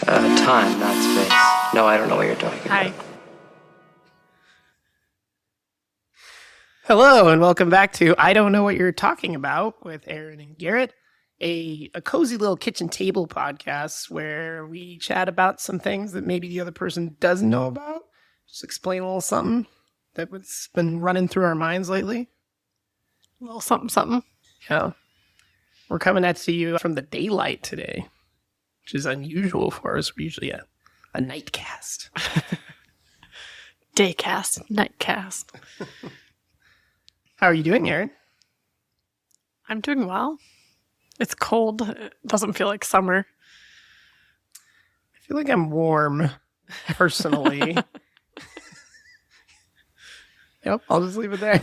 Time, not space. No, I don't know what you're talking Hi. about. Hello, and welcome back to I Don't Know What You're Talking About with Erin and Garrett, a cozy little kitchen table podcast where we chat about some things that maybe the other person doesn't know about. Just explain a little something that's been running through our minds lately. A little something, something. Yeah. We're coming at you from the daylight today, which is unusual for us. We're usually a nightcast. Daycast, nightcast. How are you doing, Erin? I'm doing well. It's cold. It doesn't feel like summer. I feel like I'm warm, personally. Yep, I'll just leave it there.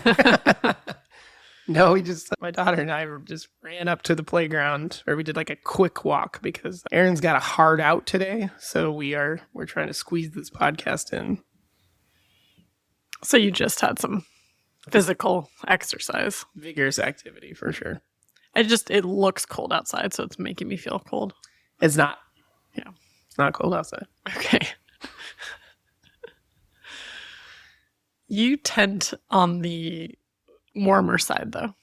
No, my daughter and I just ran up to the playground, or we did like a quick walk because Erin's got a hard out today. So we're trying to squeeze this podcast in. So you just had some physical exercise. Vigorous activity for sure. It looks cold outside, so it's making me feel cold. It's not. Yeah. It's not cold outside. Okay. You tend on the warmer side, though.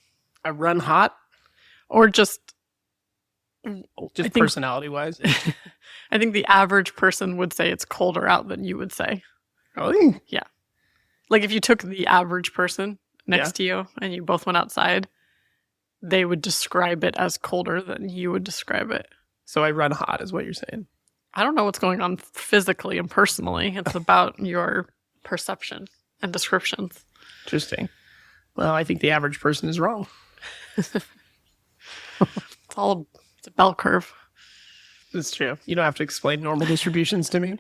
I run hot, Or just personality-wise. I think the average person would say it's colder out than you would say. Really? Yeah. Like if you took the average person next to you and you both went outside, they would describe it as colder than you would describe it. So I run hot is what you're saying. I don't know what's going on physically and personally. It's about your perception and descriptions. Interesting. Well, I think the average person is wrong. It's a bell curve. It's true. You don't have to explain normal distributions to me.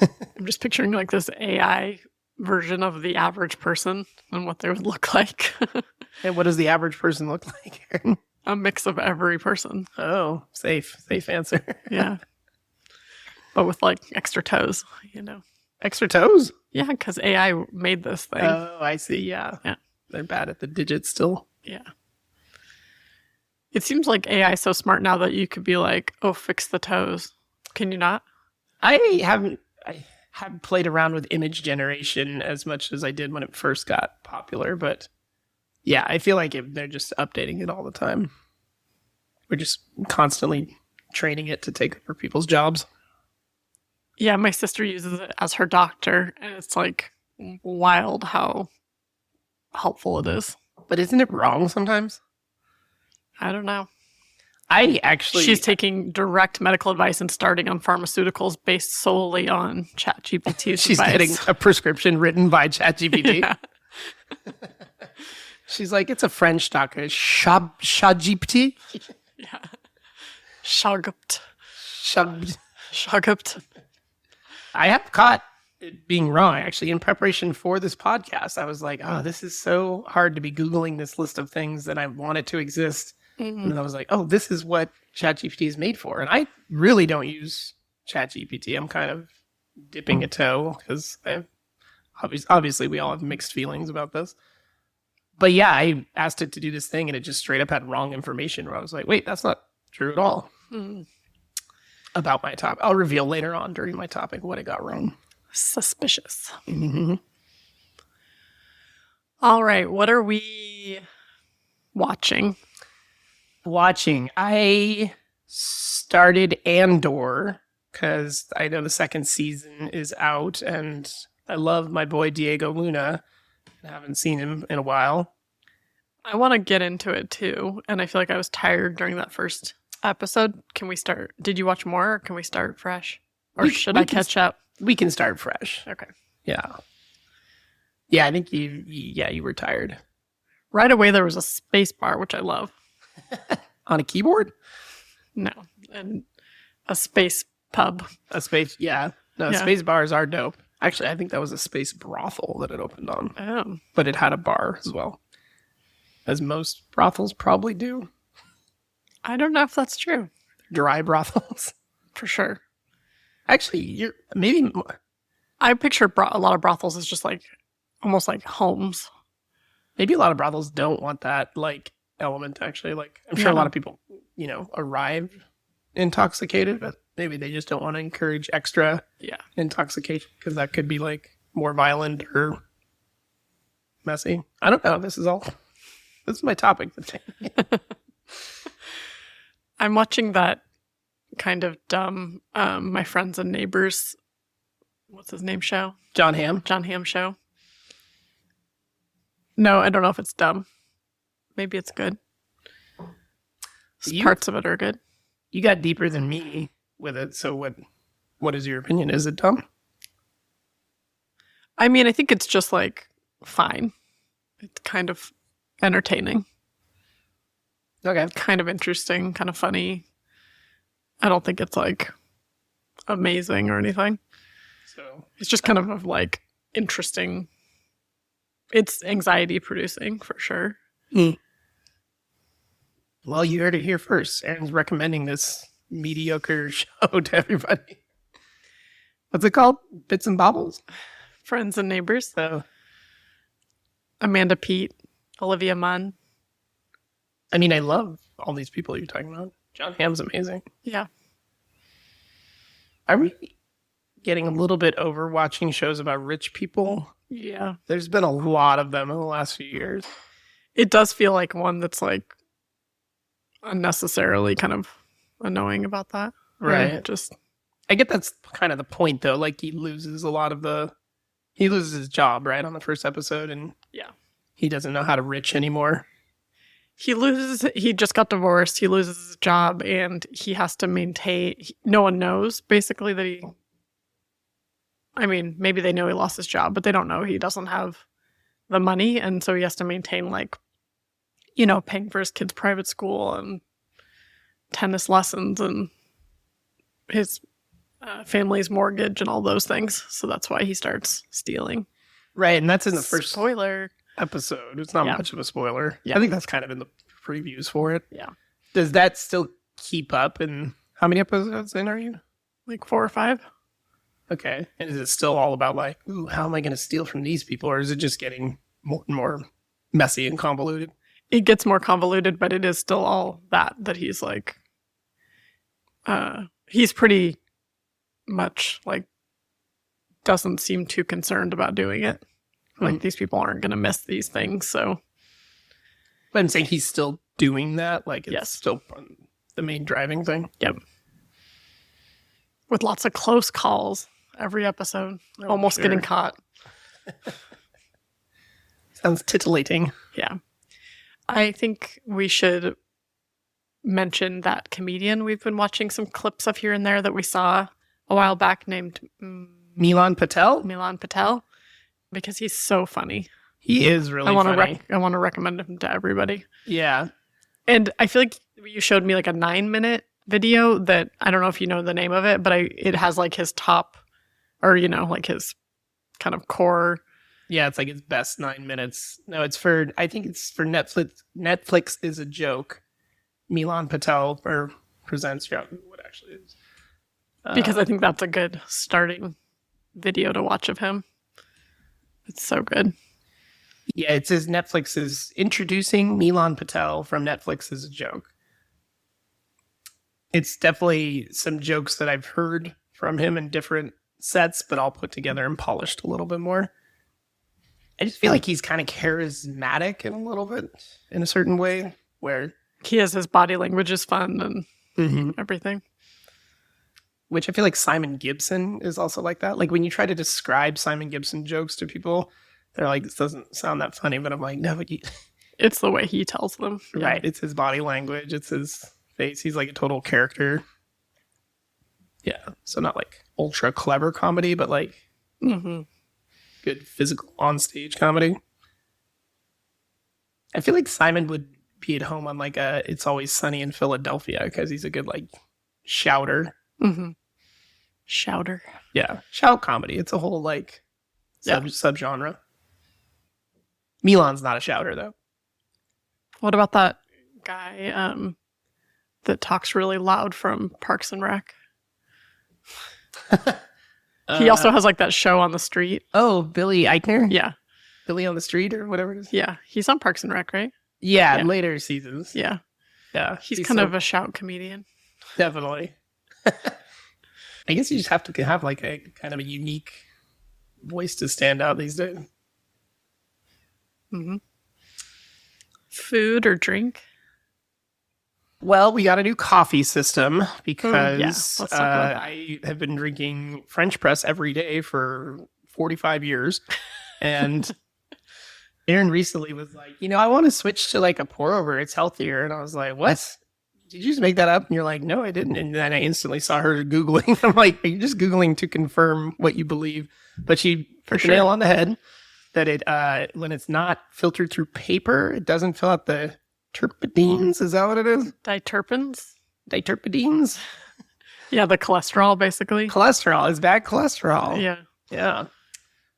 I'm just picturing like this AI version of the average person and what they would look like. And what does the average person look like, Erin? A mix of every person. Oh, safe answer. Yeah. But with like extra toes, Extra toes? Yeah, because AI made this thing. Oh, I see. Yeah. Yeah. They're bad at the digits still. Yeah. It seems like AI is so smart now that you could be like, oh, fix the toes. Can you not? I haven't played around with image generation as much as I did when it first got popular, but yeah, I feel like they're just updating it all the time. We're just constantly training it to take over people's jobs. Yeah, my sister uses it as her doctor, and it's like wild how helpful it is. But isn't it wrong sometimes? I don't know. She's taking direct medical advice and starting on pharmaceuticals based solely on ChatGPT's She's advice. getting a prescription written by ChatGPT. Yeah. She's like, it's a French doctor. ChatGPT? Yeah. Shagupt. Shagupt. I have caught it being wrong, actually. In preparation for this podcast, I was like, oh, this is so hard to be Googling this list of things that I wanted to exist. Mm-hmm. And then I was like, oh, this is what ChatGPT is made for. And I really don't use ChatGPT. I'm kind of dipping a toe because obviously we all have mixed feelings about this. But yeah, I asked it to do this thing and it just straight up had wrong information where I was like, wait, that's not true at all. Mm. About my topic. I'll reveal later on during my topic what I got wrong. Suspicious. Mm-hmm. All right. What are we watching? I started Andor because I know the second season is out and I love my boy Diego Luna. I haven't seen him in a while. I want to get into it too. And I feel like I was tired during that first episode. Can we start? Did you watch more or can we start fresh? Or should I catch up? We can start fresh. Okay. Yeah. Yeah, I think you were tired. Right away there was a space bar, which I love. On a keyboard? No. And a space pub. A space, yeah. No, Yeah. Space bars are dope. Actually, I think that was a space brothel that it opened on. Oh. But it had a bar as well. As most brothels probably do. I don't know if that's true. Dry brothels. For sure. Actually, maybe... I picture a lot of brothels as just like, almost like homes. Maybe a lot of brothels don't want that, like, element, actually. Like, I'm sure a lot of people, arrive intoxicated, but maybe they just don't want to encourage extra Yeah. intoxication because that could be like more violent or messy. I don't know. This is my topic today. I'm watching that kind of dumb My Friends and Neighbors, what's his name show? John Hamm. John Hamm show. No, I don't know if it's dumb. Maybe it's good. Parts of it are good. You got deeper than me with it. So what is your opinion? Is it dumb? I mean, I think it's just like fine. It's kind of entertaining, Okay. kind of interesting, kind of funny. I don't think it's like amazing or anything. So It's just kind of like interesting. It's anxiety producing for sure. well, you heard it here first. Erin's recommending this mediocre show to everybody. What's it called? Bits and Bobbles? Friends and Neighbors. So, Amanda Peet, Olivia Munn. I mean, I love all these people you're talking about. John Hamm's amazing. Yeah. I'm really getting a little bit over watching shows about rich people. Yeah. There's been a lot of them in the last few years. It does feel like one that's like unnecessarily kind of annoying about that. Right. Just I get that's kind of the point, though. Like, he loses his job, right, on the first episode, and yeah. he doesn't know how to rich anymore. He just got divorced. He loses his job and he has to maintain. No one knows basically that I mean, maybe they know he lost his job, but they don't know he doesn't have the money. And so he has to maintain, like, paying for his kids' private school and tennis lessons and his family's mortgage and all those things. So that's why he starts stealing. Right, and that's in the first spoiler episode. It's not much of a spoiler. Yeah. I think that's kind of in the previews for it. Yeah. Does that still keep up? And how many episodes in are you? Like 4 or 5. Okay. And is it still all about like, ooh, how am I going to steal from these people? Or is it just getting more and more messy and convoluted? It gets more convoluted, but it is still all that he's like, he's pretty much like, doesn't seem too concerned about doing it. Like, these people aren't going to miss these things, so. But I'm saying he's still doing that? Like, it's Yes. still the main driving thing? Yep. With lots of close calls every episode. Almost sure. getting caught. Sounds titillating. Yeah. I think we should mention that comedian we've been watching some clips of here and there that we saw a while back named Milan Patel? Milan Patel, because he's so funny. He is really funny. I want to recommend him to everybody. Yeah. And I feel like you showed me like a 9-minute video that I don't know if you know the name of it, but it has like his top, or like his kind of core. Yeah, it's like his best 9 minutes. No, I think it's for Netflix. Netflix is a joke. Milan Patel presents what actually is. Because I think that's a good starting video to watch of him. It's so good. Yeah, it says Netflix is introducing Milan Patel from Netflix is a joke. It's definitely some jokes that I've heard from him in different sets, but all put together and polished a little bit more. I just feel like he's kind of charismatic in a little bit, in a certain way, where He has his body language is fun and everything. Which I feel like Simon Gibson is also like that. Like, when you try to describe Simon Gibson jokes to people, they're like, this doesn't sound that funny. But I'm like, no, but It's the way he tells them. Yeah. right. It's his body language. It's his face. He's like a total character. Yeah. So not like ultra clever comedy, but like good physical on-stage comedy. I feel like Simon would be at home on like a It's Always Sunny in Philadelphia because he's a good like shouter. Shouter. Yeah, shout comedy. It's a whole like subgenre. Milan's not a shouter though. What about that guy that talks really loud from Parks and Rec? He also has like that show on the street. Oh, Billy Eichner? Yeah. Billy on the Street or whatever it is? Yeah. He's on Parks and Rec, right? Yeah, Yeah. later seasons. Yeah. Yeah. He's kind of a shout comedian. Definitely. I guess you just have to have like a kind of a unique voice to stand out these days. Hmm. Food or drink? Well, we got a new coffee system because let's talk about that. I have been drinking French press every day for 45 years. And Erin recently was like, I want to switch to like a pour over. It's healthier. And I was like, what? Did you just make that up? And you're like, no, I didn't. And then I instantly saw her Googling. I'm like, are you just Googling to confirm what you believe? But she put the nail on the head that it, when it's not filtered through paper, it doesn't fill out the terpenes. Is that what it is? Diterpenes? Diterpenes? Yeah, the cholesterol, basically. Cholesterol is bad cholesterol. Yeah. Yeah.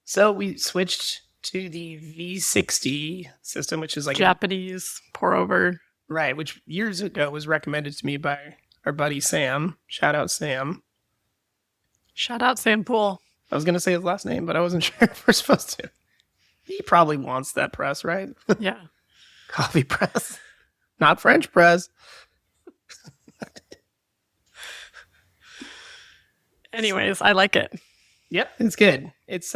So we switched to the V60 system, which is like Japanese pour over. Right, which years ago was recommended to me by our buddy Sam. Shout out Sam. Shout out Sam Pool. I was going to say his last name, but I wasn't sure if we're supposed to. He probably wants that press, right? Yeah. Coffee press. Not French press. Anyways, I like it. Yep, it's good. It's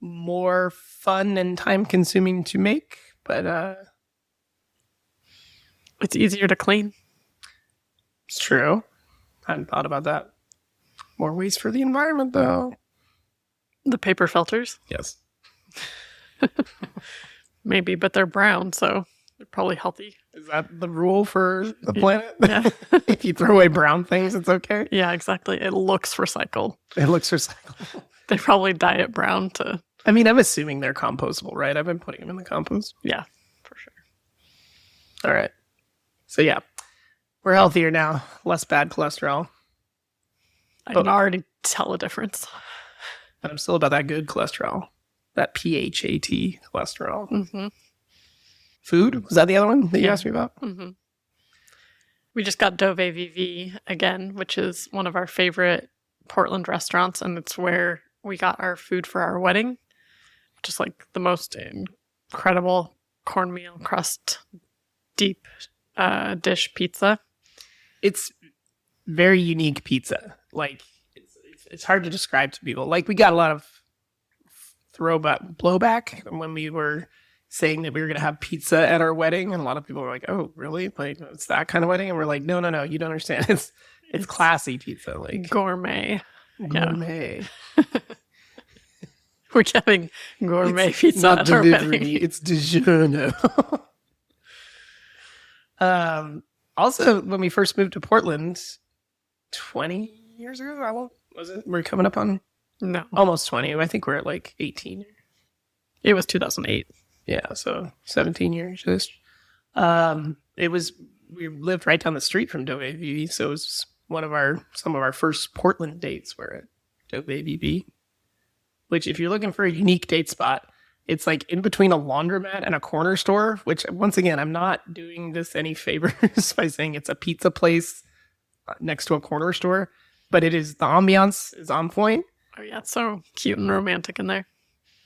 more fun and time consuming to make, but It's easier to clean. it's true. I hadn't thought about that. More waste for the environment, though. The paper filters, Yes. maybe, but they're brown, so they're probably healthy. Is that the rule for the planet? Yeah. If you throw away brown things, it's okay? Yeah, exactly. It looks recycled. It looks recyclable. They probably dye it brown to, I mean, I'm assuming they're compostable, right? I've been putting them in the compost. yeah, for sure. All right. So, yeah. We're healthier now. Less bad cholesterol. I can already tell a difference. But I'm still about that good cholesterol. That PHAT cholesterol. Mm-hmm. Food? Was that the other one that you Yeah. asked me about? Mm-hmm. We just got Dove VV again, which is one of our favorite Portland restaurants, and it's where we got our food for our wedding. Just like the most incredible cornmeal crust deep dish pizza. It's very unique pizza. Like, it's hard to describe to people. Like, we got a lot of blowback when we were saying that we were going to have pizza at our wedding, and a lot of people were like, oh, really? Like, it's that kind of wedding? And we're like, no, you don't understand. It's classy pizza, like Gourmet. gourmet. We're having gourmet pizza Not at our delivery, wedding. it's DiGiorno. Also, when we first moved to Portland 20 years ago, was it? We're coming up on No, almost 20. I think we're at like 18. it was 2008. Yeah, so 17 years. We lived right down the street from Dove AVB, so it was some of our first Portland dates were at Dove AVB. Which, if you're looking for a unique date spot, it's like in between a laundromat and a corner store. Which, once again, I'm not doing this any favors by saying it's a pizza place next to a corner store, but the ambiance is on point. Oh yeah, it's so cute and romantic in there.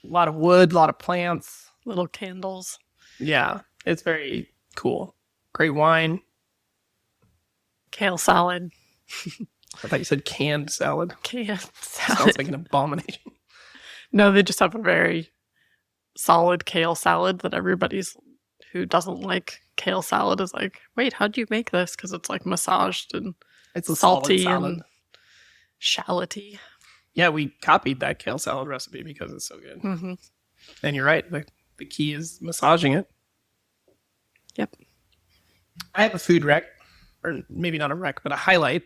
A lot of wood, a lot of plants. Little candles. Yeah, it's very cool. Great wine. Kale salad. I thought you said canned salad. Canned Sounds salad. like an abomination. No, they just have a very solid kale salad that who doesn't like kale salad is like, wait, how'd you make this? Because it's like massaged and It's a salty solid salad. and shallotty. Yeah, we copied that kale salad recipe because it's so good. Mm-hmm. And you're right. The key is massaging it. Yep. I have a food rec, or maybe not a rec, but a highlight,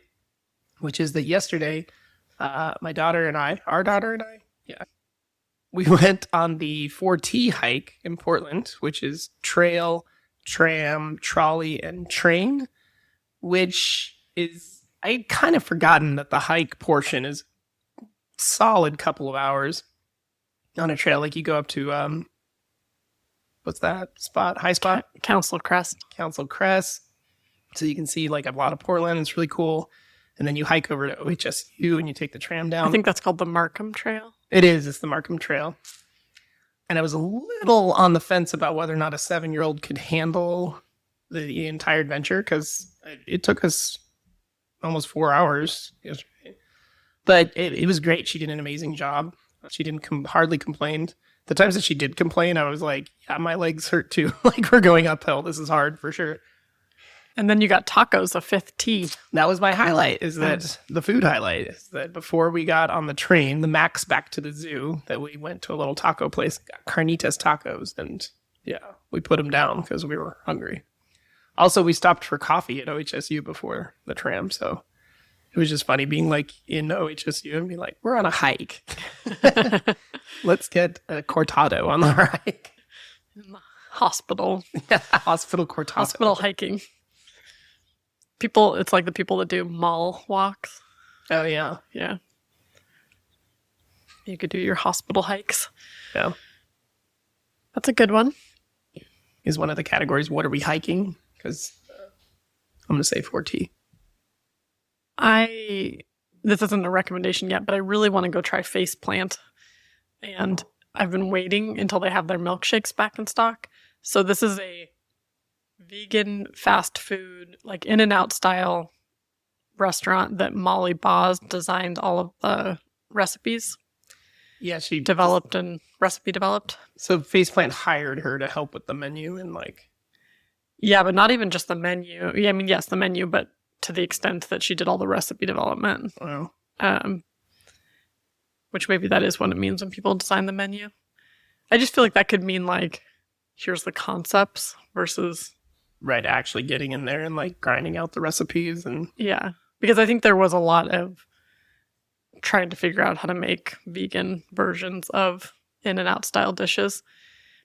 which is that yesterday, our daughter and I, we went on the 4T hike in Portland, which is trail, tram, trolley, and train, which is, I'd kind of forgotten that the hike portion is a solid couple of hours on a trail. Like you go up to, what's that spot? High spot? Council Crest. Council Crest. So you can see like a lot of Portland. It's really cool. And then you hike over to OHSU and you take the tram down. I think that's called the Markham Trail. It is. It's the Markham Trail. And I was a little on the fence about whether or not a 7-year-old could handle the entire adventure because it took us almost 4 hours yesterday. But it was great. She did an amazing job. She didn't hardly complained. The times that she did complain, I was like, yeah, my legs hurt too. Like, we're going uphill. This is hard for sure. And then you got tacos, a fifth tea. That was my highlight, is that the food highlight is that before we got on the train, the Max back to the zoo, that we went to a little taco place, got carnitas tacos. And yeah, we put them down because we were hungry. Also, we stopped for coffee at OHSU before the tram. So it was just funny being like in OHSU and be like, we're on a hike. Let's get a cortado on our hike. Hospital. Yeah, hospital cortado. Hospital hiking. People, it's like the people that do mall walks. Oh, yeah. Yeah. You could do your hospital hikes. Yeah. That's a good one. Is one of the categories, what are we hiking? Because I'm going to say 4T. This isn't a recommendation yet, but I really want to go try Faceplant. And I've been waiting until they have their milkshakes back in stock. So this is a vegan fast food, like In-N-Out style restaurant that Molly Boz designed all of the recipes. Yeah, she developed and recipe developed. So Faceplant hired her to help with the menu and like. Yeah, but not even just the menu. Yeah, I mean, yes, the menu, but to the extent that she did all the recipe development. Wow. Which maybe that is what it means when people design the menu. I just feel like that could mean like, here's the concepts versus. Right, actually getting in there and like grinding out the recipes and. Yeah, because I think there was a lot of trying to figure out how to make vegan versions of In-N-Out style dishes.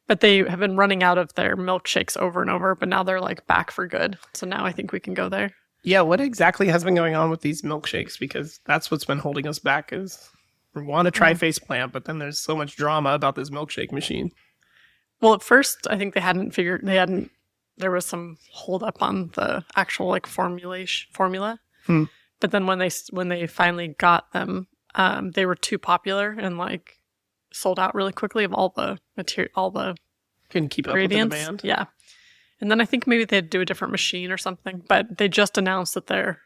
But they have been running out of their milkshakes over and over, but now they're like back for good. So now I think we can go there. Yeah, what exactly has been going on with these milkshakes? Because that's what's been holding us back is we want to try Faceplant, but then there's so much drama about this milkshake machine. Well, at first, I think there was some hold up on the actual like formula. But then when they finally got them, they were too popular and like sold out really quickly of all the material, all the couldn't keep up with the ingredients. demand. Yeah. And then I think maybe they'd do a different machine or something, but they just announced that they're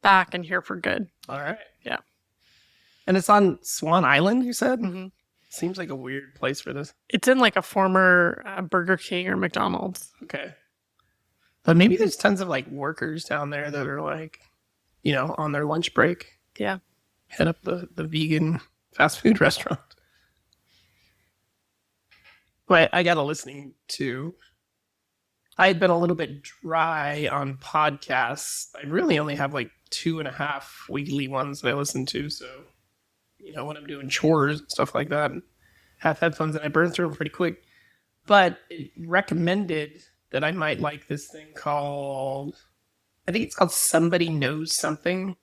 back and here for good. All right. Yeah. And it's on Swan Island, you said? Mm-hmm. Seems like a weird place for this. It's in like a former Burger King or McDonald's. Okay. But maybe there's tons of like workers down there that are like, you know, on their lunch break. Yeah. Head up the vegan fast food restaurant. But I got a listening to. I had been a little bit dry on podcasts. I really only have like 2.5 weekly ones that I listen to. So, you know, when I'm doing chores and stuff like that, have headphones and I burn through them pretty quick. But it recommended that I might like this thing called, I think it's called Somebody Knows Something.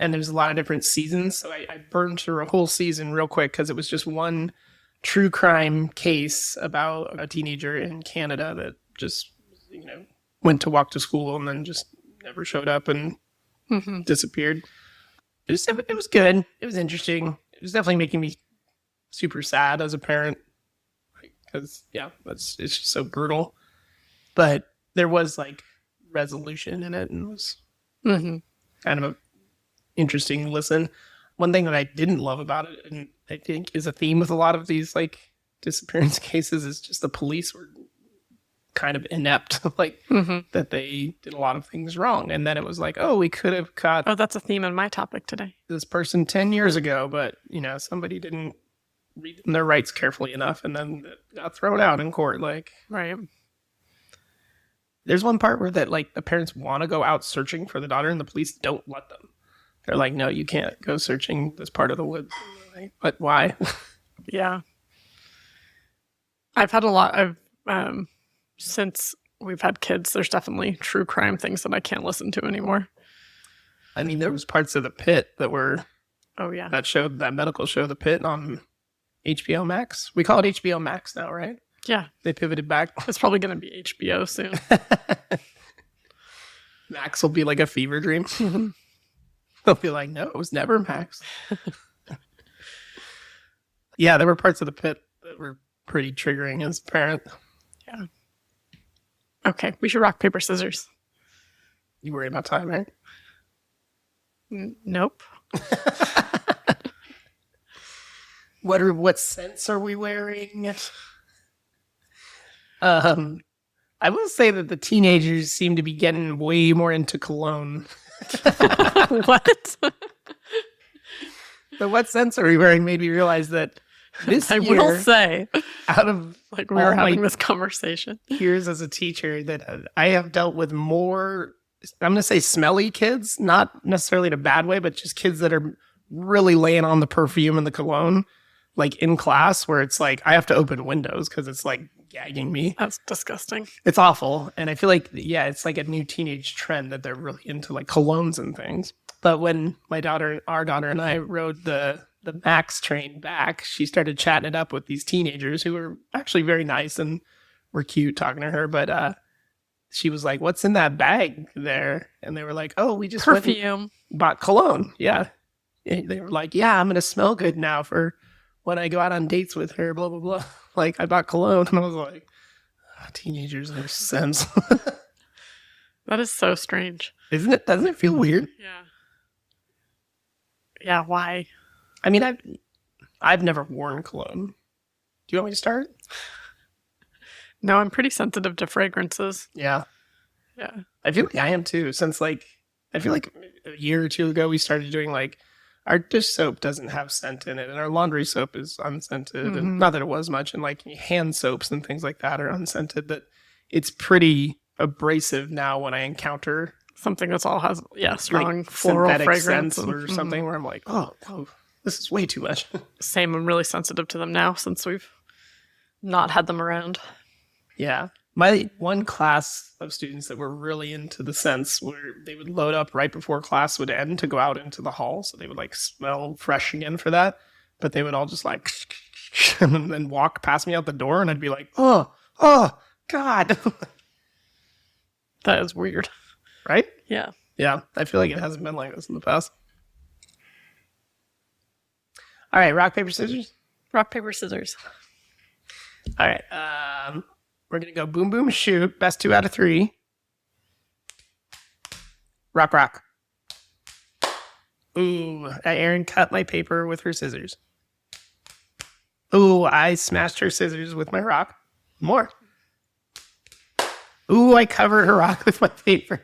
And there's a lot of different seasons. So I burned through a whole season real quick because it was just one true crime case about a teenager in Canada that just, you know, went to walk to school and then just never showed up and disappeared. It was good. It was interesting. It was definitely making me super sad as a parent because, yeah, it's just so brutal. But there was like resolution in it and it was kind of a interesting listen. One thing that I didn't love about it, and I think is a theme with a lot of these like disappearance cases, is just the police were kind of inept, like that they did a lot of things wrong. And then it was like, oh, we could have caught that's a theme in my topic today. this person 10 years ago, but you know, somebody didn't read their rights carefully enough and then it got thrown out in court. Like, Right. there's one part where that like the parents want to go out searching for the daughter and the police don't let them. They're like, no, you can't go searching this part of the woods. Like, but why? Yeah. I've had a lot of, since we've had kids, there's definitely true crime things that I can't listen to anymore. I mean, there was parts of The Pit that were, Oh, yeah. that medical show, The Pit, on HBO Max. We call it HBO Max now, right? Yeah. They pivoted back. It's probably going to be HBO soon. Max will be like a fever dream. They'll be like, no, it was never Max. Yeah, there were parts of The Pit that were pretty triggering as a parent. Yeah. Okay, we should rock, paper, scissors. You worry about time, right? Nope. What scents are we wearing? I will say that the teenagers seem to be getting way more into cologne. What? The what scents are we wearing made me realize that this I year, will say, out of like we were all my having this conversation. years as a teacher, that I have dealt with more, I'm going to say smelly kids, not necessarily in a bad way, but just kids that are really laying on the perfume and the cologne, like in class, where it's like I have to open windows because it's like gagging me. That's disgusting. It's awful. And I feel like, yeah, it's like a new teenage trend that they're really into like colognes and things. But when our daughter and I rode the Max train back, she started chatting it up with these teenagers who were actually very nice and were cute talking to her. But she was like, "What's in that bag there?" And they were like, "Oh, we just went Perfume. and bought cologne." Yeah. And they were like, "Yeah, I'm going to smell good now for when I go out on dates with her, blah, blah, blah." Like, I bought cologne. And I was like, teenagers and their scents. That is so strange. Isn't it? Doesn't it feel weird? Yeah. Yeah, why? I mean, I've never worn cologne. Do you want me to start? No, I'm pretty sensitive to fragrances. Yeah. Yeah. I feel like I am too, since like, I feel like a year or two ago, we started doing like, our dish soap doesn't have scent in it, and our laundry soap is unscented. And not that it was much, and like hand soaps and things like that are unscented, but it's pretty abrasive now when I encounter Something that's all has, strong like floral synthetic fragrance. scents or something where I'm like, oh, this is way too much. Same, I'm really sensitive to them now since we've not had them around. Yeah. My one class of students that were really into the scents where they would load up right before class would end to go out into the hall. So they would like smell fresh again for that. But they would all just like, and then walk past me out the door and I'd be like, oh, God. That is weird. Right? Yeah. Yeah. I feel like it hasn't been like this in the past. All right. Rock, paper, scissors. Rock, paper, scissors. All right. We're going to go boom, boom, shoot. Best 2 out of 3. Rock, rock. Ooh, Erin cut my paper with her scissors. Ooh, I smashed her scissors with my rock. More. Ooh, I covered her rock with my paper.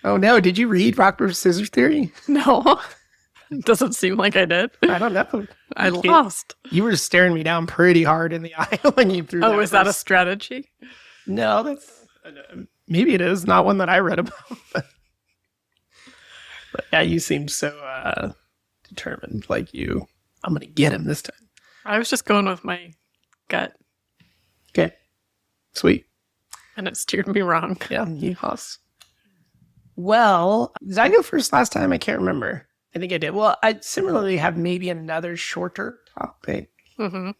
Oh no, did you read rock, paper, scissors theory? No. Doesn't seem like I did. I don't know. I lost. You were staring me down pretty hard in the eye when you threw that. Oh, is that a strategy? No, that's... maybe it is. Not one that I read about. But yeah, you seemed so determined. Like I'm going to get him this time. I was just going with my gut, Okay. Sweet. and it steered me wrong. Yeah, you hoss. Well, did I go first last time? I can't remember. I think I did. Well, I similarly have maybe another shorter topic. Mm-hmm.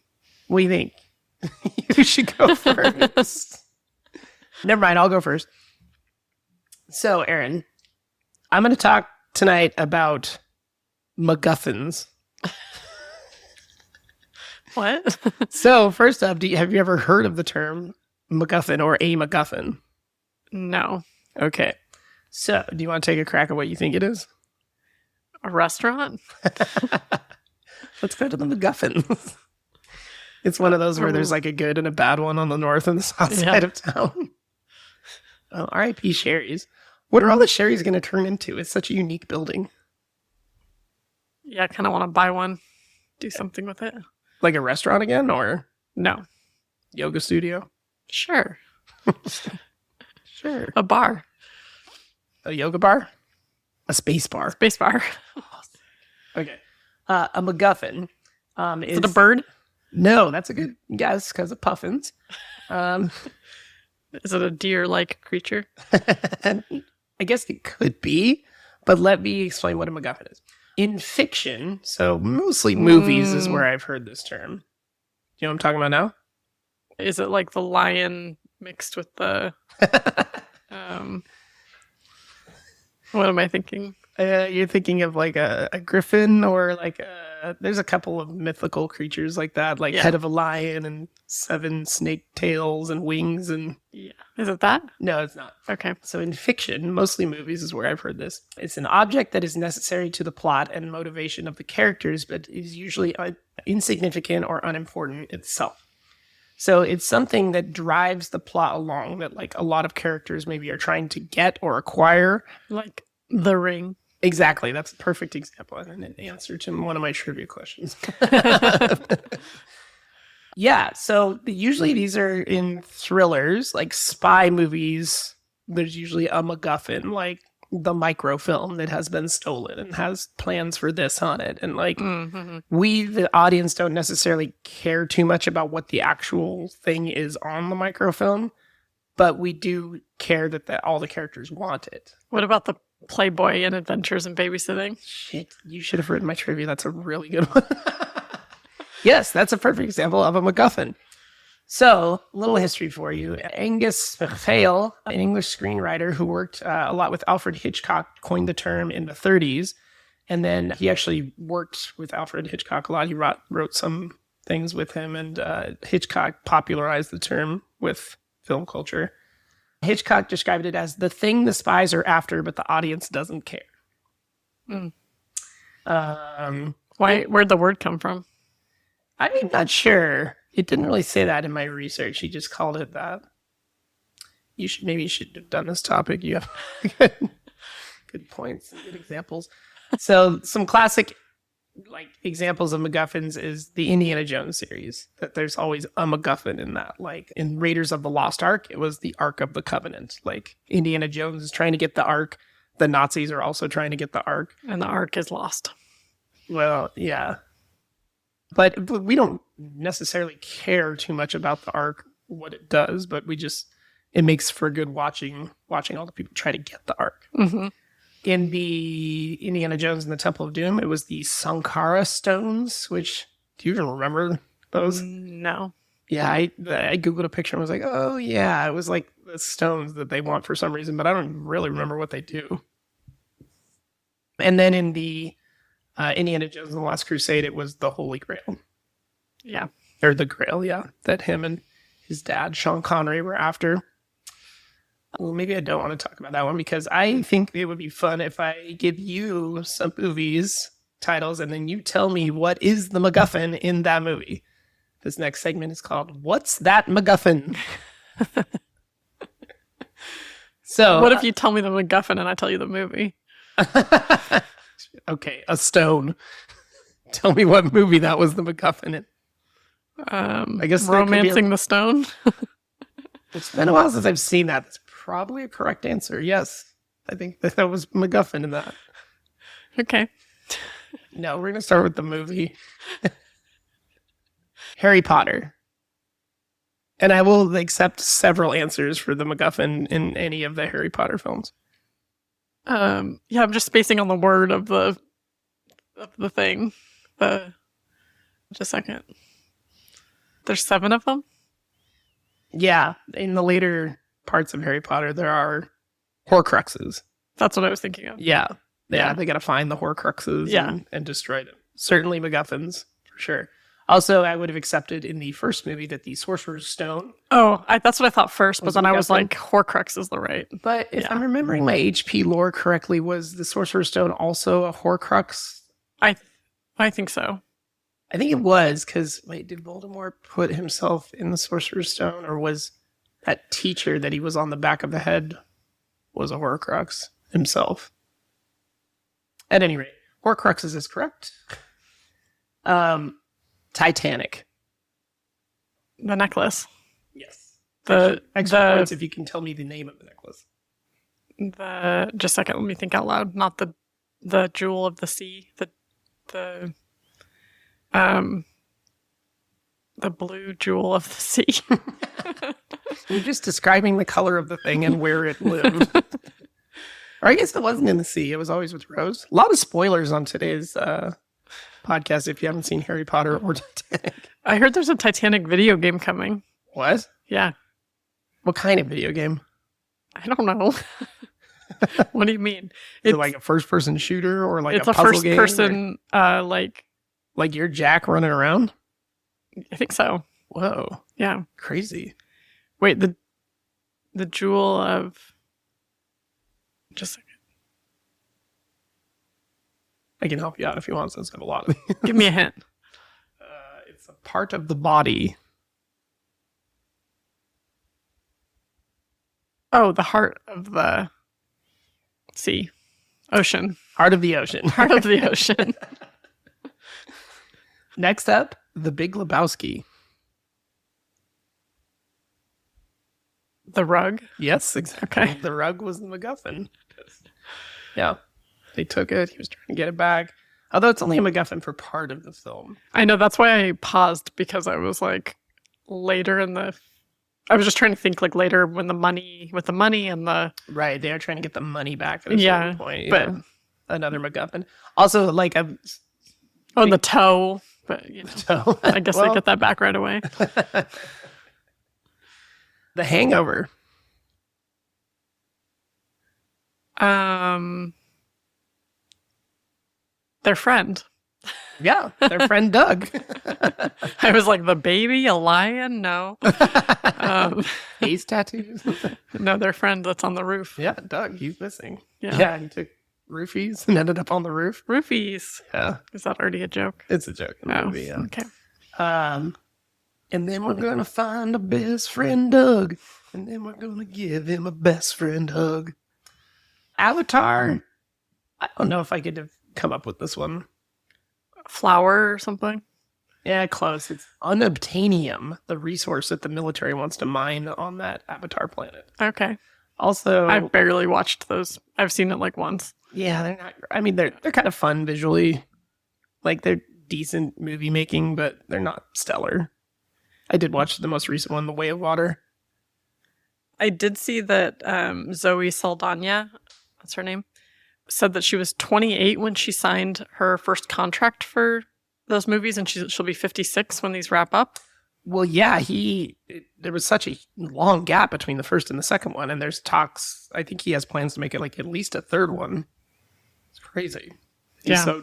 What do you think? You should go first. Never mind, I'll go first. So, Erin, I'm going to talk tonight about Macguffins. What? So, first up, have you ever heard of the term MacGuffin or a MacGuffin? No. Okay. So, do you want to take a crack at what you think it is? A restaurant? Let's go to the MacGuffins. It's one of those where there's like a good and a bad one on the north and the south side of town. Oh, R.I.P. Sherry's. What are all the Sherry's going to turn into? It's such a unique building. Yeah, I kind of want to buy one. Do something with it. Like a restaurant again, or No. yoga studio? Sure. Sure. A bar. A yoga bar? A space bar. Space bar. Okay. A MacGuffin. Is it a bird? No, that's a good guess because of puffins. Is it a deer-like creature? I guess it could be, but let me explain what a MacGuffin is. In fiction, so mostly movies is where I've heard this term. You know what I'm talking about now? Is it like the lion mixed with the... what am I thinking? You're thinking of like a griffin or like there's a couple of mythical creatures like that, like head of a lion and 7 snake tails and wings and... Yeah. Is it that? No, it's not. Okay. So in fiction, mostly movies is where I've heard this. It's an object that is necessary to the plot and motivation of the characters, but is usually insignificant or unimportant itself. So it's something that drives the plot along that like a lot of characters maybe are trying to get or acquire. Like the ring. Exactly. That's a perfect example and an answer to one of my trivia questions. Yeah. So usually these are in thrillers, like spy movies. There's usually a MacGuffin, like the microfilm that has been stolen and has plans for this on it. And like we, the audience, don't necessarily care too much about what the actual thing is on the microfilm, but we do care that all the characters want it. What about the Playboy and Adventures in Babysitting? Shit, you should have written my trivia. That's a really good one. Yes, that's a perfect example of a MacGuffin. So, a little history for you. Angus MacPhail, an English screenwriter who worked a lot with Alfred Hitchcock, coined the term in the 30s. And then he actually worked with Alfred Hitchcock a lot. He wrote some things with him, and Hitchcock popularized the term with film culture. Hitchcock described it as the thing the spies are after, but the audience doesn't care. Where'd the word come from? I'm not sure. It didn't really say that in my research. He just called it that. Maybe you should have done this topic. You have good points and good examples. So some classic like examples of MacGuffins is the Indiana Jones series. That there's always a MacGuffin in that. Like in Raiders of the Lost Ark, it was the Ark of the Covenant. Like Indiana Jones is trying to get the Ark. The Nazis are also trying to get the Ark. And the Ark is lost. Well, yeah. But we don't necessarily care too much about the Ark, what it does, but it makes for good watching all the people try to get the Ark. Mm-hmm. In the Indiana Jones and the Temple of Doom, it was the Sankara stones, which, do you even remember those? No. Yeah, I Googled a picture and was like, oh yeah, it was like the stones that they want for some reason, but I don't really remember what they do. And then in the Indiana Jones and the Last Crusade, it was the Holy Grail. Yeah. Or the Grail, yeah. That him and his dad, Sean Connery, were after. Well, maybe I don't want to talk about that one because I think it would be fun if I give you some movies titles and then you tell me what is the MacGuffin in that movie. This next segment is called What's That MacGuffin? So, what if you tell me the MacGuffin and I tell you the movie? Okay, a stone. Tell me what movie that was the MacGuffin in. I guess Romancing the Stone. It's been a while since I've seen that. That's probably a correct answer. Yes, I think that was MacGuffin in that. Okay. No, we're gonna start with the movie. Harry Potter. And I will accept several answers for the MacGuffin in any of the Harry Potter films. Yeah, I'm just spacing on the word of the thing. Just a second. There's 7 of them? Yeah, in the later parts of Harry Potter, there are Horcruxes. That's what I was thinking of. Yeah, they gotta find the Horcruxes and destroy them. Certainly MacGuffins, for sure. Also, I would have accepted in the first movie that the Sorcerer's Stone. Oh, that's what I thought first, but then I was MacGuffin. like, Horcrux is the right. But if I'm remembering my HP lore correctly, was the Sorcerer's Stone also a Horcrux? I think so. I think it was, because, wait, did Voldemort put himself in the Sorcerer's Stone, or was that teacher that he was on the back of the head was a Horcrux himself? At any rate, Horcruxes is correct. Titanic. The necklace. Yes. The Extra points if you can tell me the name of the necklace. Just a second, let me think out loud. Not the jewel of the sea. The blue jewel of the sea. You're just describing the color of the thing and where it lived. Or I guess it wasn't in the sea. It was always with Rose. A lot of spoilers on today's podcast if you haven't seen Harry Potter or Titanic. I heard there's a Titanic video game coming. What? Yeah. What kind of video game? I don't know. What do you mean? Is it like a first-person shooter or like it's a a puzzle first game? person, like, Like you're Jack running around? I think so. Whoa, Yeah. crazy. Wait, the jewel of. Just a second. I can help you out if you want, since I have a lot of these. Give me a hint. It's a part of the body. Oh, the heart of the sea. Ocean. Heart of the ocean. Heart of the ocean. Next up, The Big Lebowski. The rug. Yes, exactly. Okay. The rug was the MacGuffin. Yeah. They took it. He was trying to get it back. Although it's only a MacGuffin for part of the film. I know, that's why I paused, because I was like, later in the. I was just trying to think like later when the money and the. Right. They are trying to get the money back at a Yeah, certain point. but. Another MacGuffin. Also, like a. Oh, the toe. But, you know, So, I guess I get that back right away. The Hangover. Their friend. Yeah. Their friend Doug. I was like, the baby, a lion? No. Face tattoos. No, their friend that's on the roof. Yeah, Doug, he's missing. Yeah. Yeah, he took roofies and ended up on the roof. Roofies. Yeah. Is that already a joke? It's a joke in the Oh, movie, yeah. okay. And then we're gonna find a best friend Doug. And then we're gonna give him a best friend hug. Avatar. I don't know if I could have come up with this one. Flower or something? Yeah, close. It's unobtainium, the resource that the military wants to mine on that Avatar planet. Okay. Also, I've barely watched those. I've seen it like once. yeah, they're not. I mean, they're kind of fun visually. Like they're decent movie making, but they're not stellar. I did watch the most recent one, The Way of Water. I did see that Zoe Saldana, that's her name, said that she was 28 when she signed her first contract for those movies, and she'll be 56 when these wrap up. Well, yeah, there was such a long gap between the first and the second one, and there's talks. I think he has plans to make it like at least a third one. It's crazy. Yeah.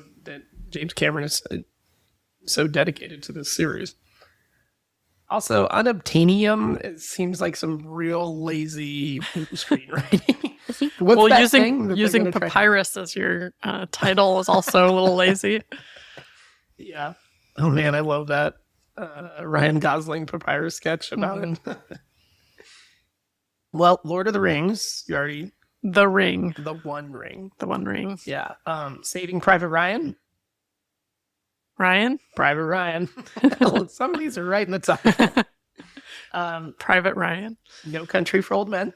James Cameron is so dedicated to this series. Also, unobtainium, it seems like some real lazy screenwriting. What's Well, that thing that using they're gonna try- papyrus as your title is also a little lazy. Yeah. Oh man, I love that Ryan Gosling papyrus sketch about it. Well, Lord of the Rings, you already The Ring. the One Ring. The One Ring. Yeah. Saving Private Ryan. Ryan? Private Ryan. Some of these are right in the top. Private Ryan. No Country for Old Men.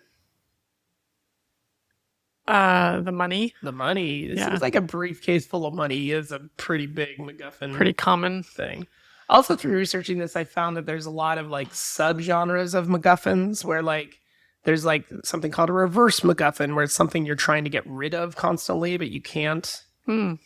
The Money. The Money. This Yeah. seems like a briefcase full of money is a pretty big MacGuffin Pretty common. thing. Also, through researching this, I found that there's a lot of like subgenres of MacGuffins where like there's like something called a reverse MacGuffin where it's something you're trying to get rid of constantly, but you can't.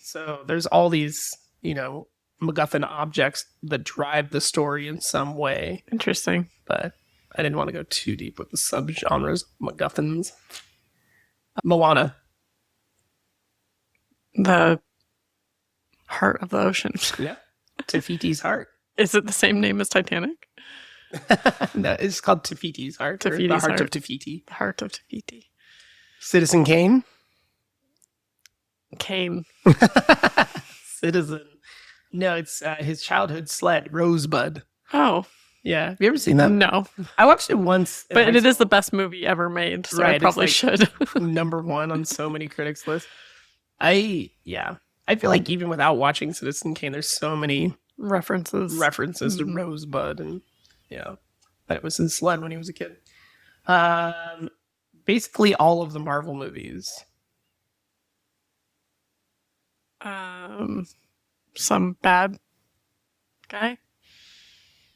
So there's all these, MacGuffin objects that drive the story in some way. Interesting. But I didn't want to go too deep with the subgenres of MacGuffins. Moana. The Heart of the Ocean. Yeah. Tafiti's Heart. Is it the same name as Titanic? No, it's called Tafiti's Heart. Or the Tafiti's Heart of Heart. Tafiti. The Heart of Tafiti. Citizen Kane. Kane. Citizen. No, it's his childhood sled, Rosebud. Oh, Yeah. Have you ever seen that? no. I watched it once. in But high it is the best movie ever made, so Right, I it's probably like- should. school. Number one on so many critics' lists. I feel like even without watching Citizen Kane, there's so many References. references to Rosebud, and that was his sled when he was a kid. Basically all of the Marvel movies. Some bad guy?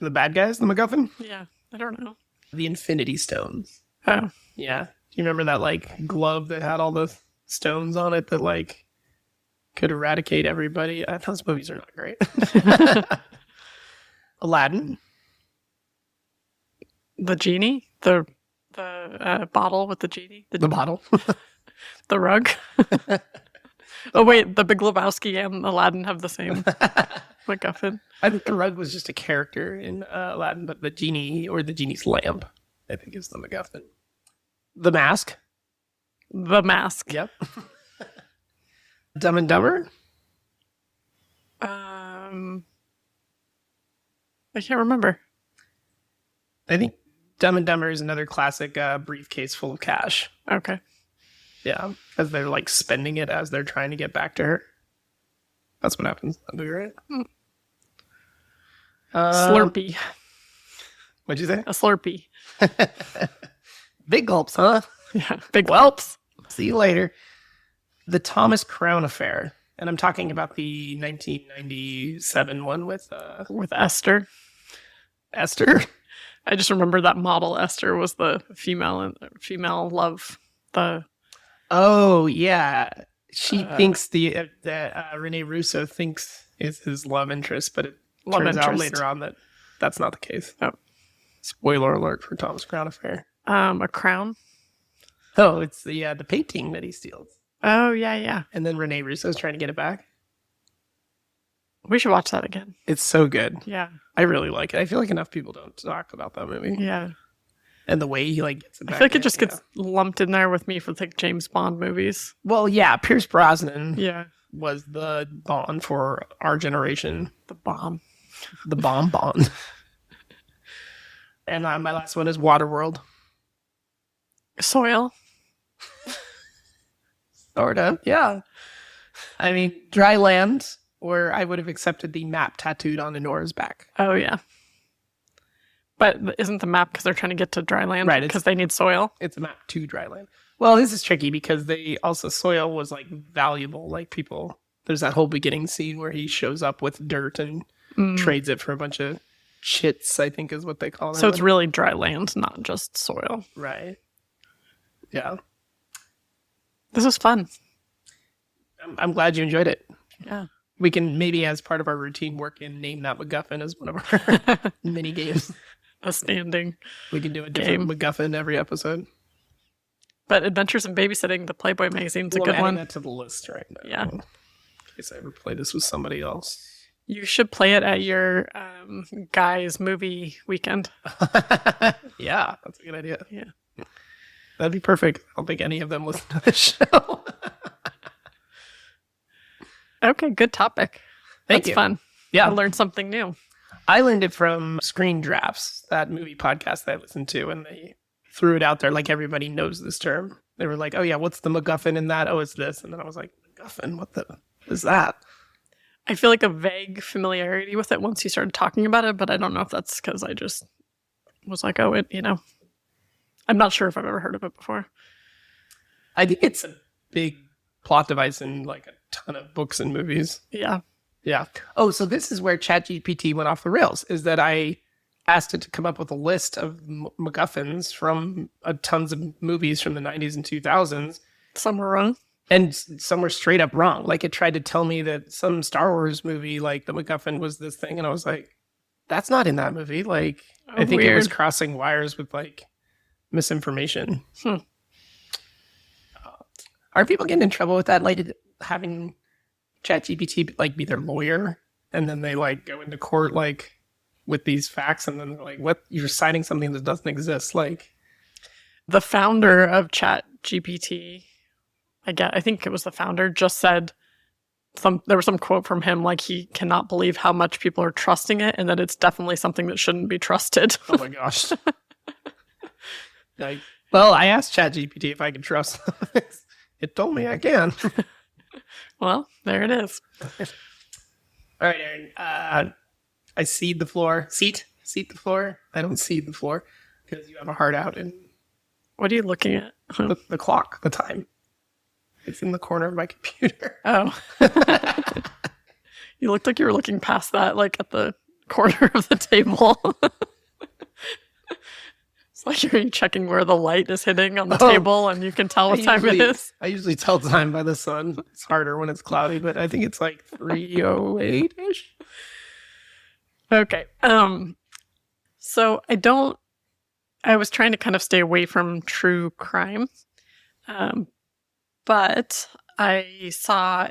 The bad guys, the MacGuffin, Yeah, I don't know. the Infinity Stones. Oh, Yeah, do you remember that like glove that had all the stones on it that like could eradicate everybody? Those movies are not great. Aladdin. the genie? The bottle with the genie? The bottle. The rug. Oh wait, the Big Lebowski and Aladdin have the same MacGuffin. I think the rug was just a character in Aladdin, but the genie or the genie's lamp, I think, is the MacGuffin. The mask. The mask. Yep. Dumb and Dumber. I can't remember. I think Dumb and Dumber is another classic briefcase full of cash. Okay. Yeah, as they're like spending it as they're trying to get back to her. That's what happens. That'll be right. Slurpee. What'd you say? A Slurpee. Big gulps, huh? Yeah. Big whelps. See you later. The Thomas Crown Affair. And I'm talking about the 1997 one with Esther. Esther. I just remember that model Esther was the female love. Oh yeah, she thinks that Rene Russo thinks is his love interest, but it turns out later on that that's not the case. Oh, spoiler alert for Thomas Crown Affair. A crown. Oh, it's the painting that he steals. Oh yeah. And then Rene Russo's trying to get it back. We should watch that again. It's so good. Yeah, I really like it. I feel like enough people don't talk about that movie. yeah. And the way he like gets it back. I feel like it just gets lumped in there with me for like James Bond movies. Well, yeah, Pierce Brosnan. Yeah, was the Bond for our generation. the bomb. The Bond. And my last one is Waterworld. Soil. Sort of, yeah. I mean, dry land, or I would have accepted the map tattooed on Nora's back. Oh yeah. But isn't the map because they're trying to get to dry land? Right, Because they need soil. It's a map to dry land. Well, this is tricky because soil was like valuable. Like people, there's that whole beginning scene where he shows up with dirt and trades it for a bunch of chits, I think is what they call it. So it's really dry land, not just soil. Right. Yeah. This was fun. I'm glad you enjoyed it. Yeah. We can maybe, as part of our routine, work in Name That MacGuffin as one of our mini games. A standing. We can do a different MacGuffin every episode. But Adventures in Babysitting, the Playboy magazine's a I'm good adding one. that to the list right now. Yeah. In case I ever play this with somebody else. You should play it at your guys' movie weekend. Yeah, that's a good idea. Yeah. That'd be perfect. I don't think any of them listen to this show. Okay, good topic. Thank That's you. fun. Yeah. I learned something new. I learned it from Screen Drafts, that movie podcast that I listened to, and they threw it out there like everybody knows this term. They were like, oh yeah, what's the MacGuffin in that? Oh, it's this. And then I was like, MacGuffin? What the is that? I feel like a vague familiarity with it once you started talking about it, but I don't know if that's because I just was like, oh, I'm not sure if I've ever heard of it before. I think it's a big plot device in like a ton of books and movies. Yeah. Yeah. Oh, so this is where ChatGPT went off the rails, is that I asked it to come up with a list of MacGuffins from tons of movies from the 90s and 2000s. Some were wrong. And some were straight up wrong. Like it tried to tell me that some Star Wars movie, like the MacGuffin was this thing. And I was like, that's not in that movie. Like, I think it was crossing wires with like misinformation. Are people getting in trouble with that? Like having ChatGPT like be their lawyer and then they like go into court like with these facts and then they're like, what? You're citing something that doesn't exist. Like the founder of ChatGPT, I think it was the founder, just said there was some quote from him like he cannot believe how much people are trusting it and that it's definitely something that shouldn't be trusted. Oh my gosh. Well, I asked ChatGPT if I could trust this. It told me I can. Well, there it is. All right, Erin. I seed the floor. Seat the floor. I don't seed the floor because you have a heart out and What are you looking at? the clock, the time. It's in the corner of my computer. Oh. You looked like you were looking past that, like at the corner of the table. It's like you're checking where the light is hitting on the table and you can tell what time it is. I usually tell time by the sun. It's harder when it's cloudy, but I think it's like 3:08-ish. Okay. So I was trying to kind of stay away from true crime. But I saw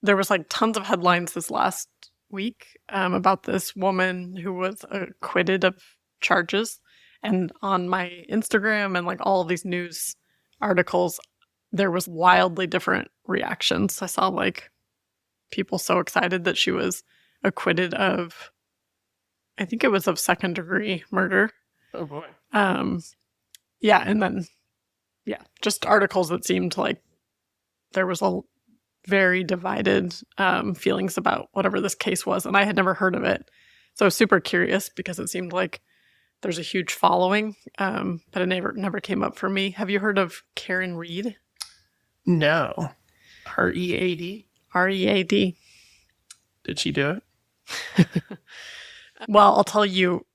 there was like tons of headlines this last week about this woman who was acquitted of charges. And on my Instagram and like all of these news articles, there was wildly different reactions. I saw like people so excited that she was acquitted of, I think it was of second degree murder. Oh boy. Yeah, and then just articles that seemed like there was a very divided feelings about whatever this case was, and I had never heard of it. So I was super curious because it seemed like there's a huge following, but it never came up for me. Have you heard of Karen Reed? No. READ? READ. Did she do it? Well, I'll tell you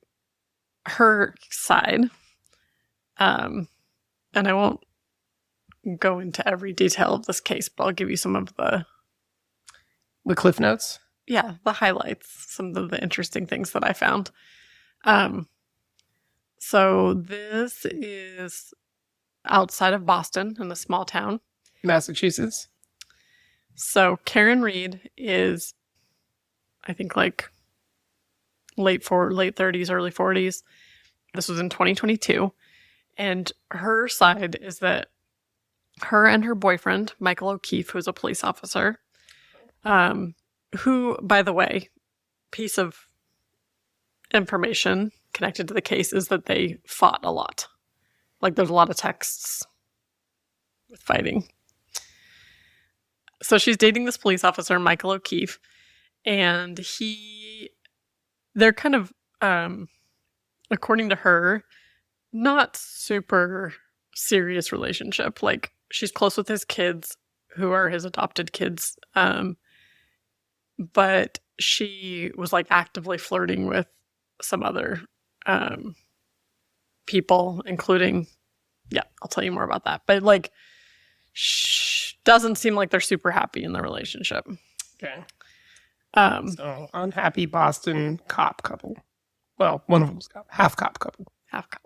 her side. And I won't go into every detail of this case, but I'll give you some of the Cliff Notes? Yeah, the highlights, some of the interesting things that I found. So this is outside of Boston in a small town. Massachusetts? So Karen Reed is, I think, like late 30s, early 40s. This was in 2022. And her side is that her and her boyfriend, Michael O'Keefe, who's a police officer, who, by the way, piece of information connected to the case is that they fought a lot. Like, there's a lot of texts with fighting. So she's dating this police officer, Michael O'Keefe, and they're kind of, according to her, not super serious relationship. Like, she's close with his kids, who are his adopted kids, but she was like actively flirting with some other people, including, I'll tell you more about that. But like, doesn't seem like they're super happy in the relationship. Okay. So unhappy Boston cop couple. Well, one of them's half cop couple. Half cop.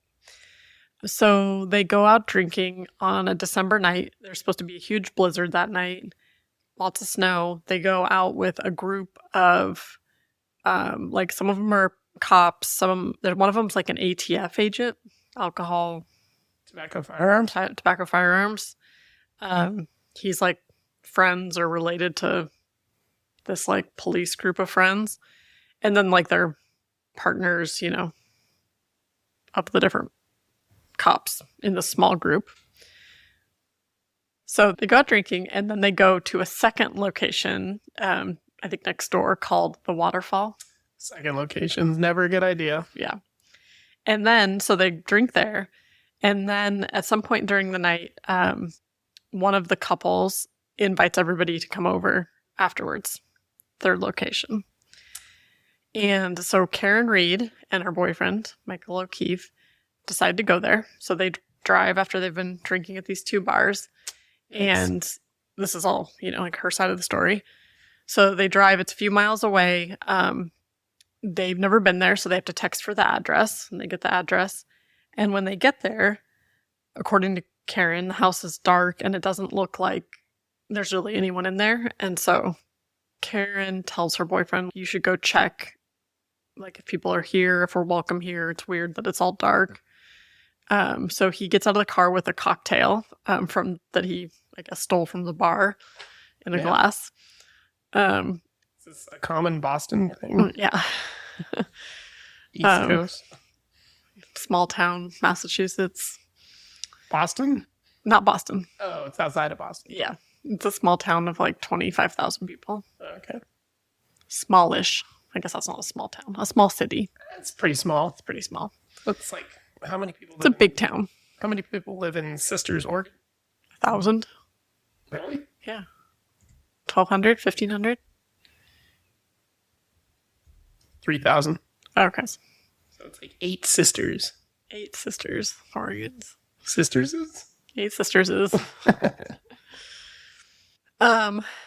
So they go out drinking on a December night. There's supposed to be a huge blizzard that night. Lots of snow. They go out with a group of, like, some of them are cops. One of them's like an ATF agent, Tobacco firearms. Tobacco firearms. He's like friends or related to this like police group of friends, and then like their partners, of the different cops in the small group. So they go out drinking, and then they go to a second location, I think next door, called the Waterfall. Second location's never a good idea. Yeah. And then, so they drink there, and then at some point during the night, one of the couples invites everybody to come over afterwards, their location. And so Karen Reed and her boyfriend, Michael O'Keefe, decide to go there. So they drive after they've been drinking at these two bars. And this is all, like her side of the story. So they drive, it's a few miles away. They've never been there, so they have to text for the address, and they get the address. And when they get there, according to Karen, the house is dark and it doesn't look like there's really anyone in there. And so Karen tells her boyfriend, you should go check, like, if people are here, if we're welcome here. It's weird that it's all dark. So he gets out of the car with a cocktail that he, I guess, stole from the bar in a glass. Is this a common Boston thing? Yeah. East Coast? Small town, Massachusetts. Boston? Not Boston. Oh, it's outside of Boston. Yeah. It's a small town of like 25,000 people. Okay. Smallish. I guess that's not a small town. A small city. It's pretty small. It's pretty small. It's like, how many people It's a big town. How many people live in Sisters, Oregon? 1,000. Really? Yeah. 1,200? 1,500? 3,000. Okay. So it's like 8 sisters. 8 sisters. Oregons. Sisters is? 8 sisters is.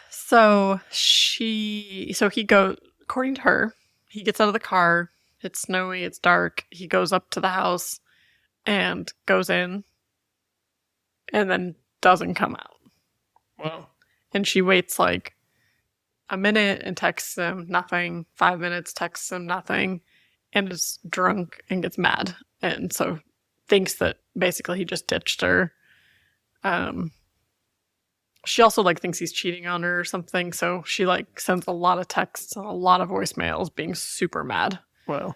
So he goes, according to her, he gets out of the car. It's snowy. It's dark. He goes up to the house and goes in and then doesn't come out. Wow. And she waits like a minute and texts him nothing, 5 minutes, texts him nothing, and is drunk and gets mad. And so thinks that basically he just ditched her. She also like thinks he's cheating on her or something. So she like sends a lot of texts and a lot of voicemails being super mad. Wow.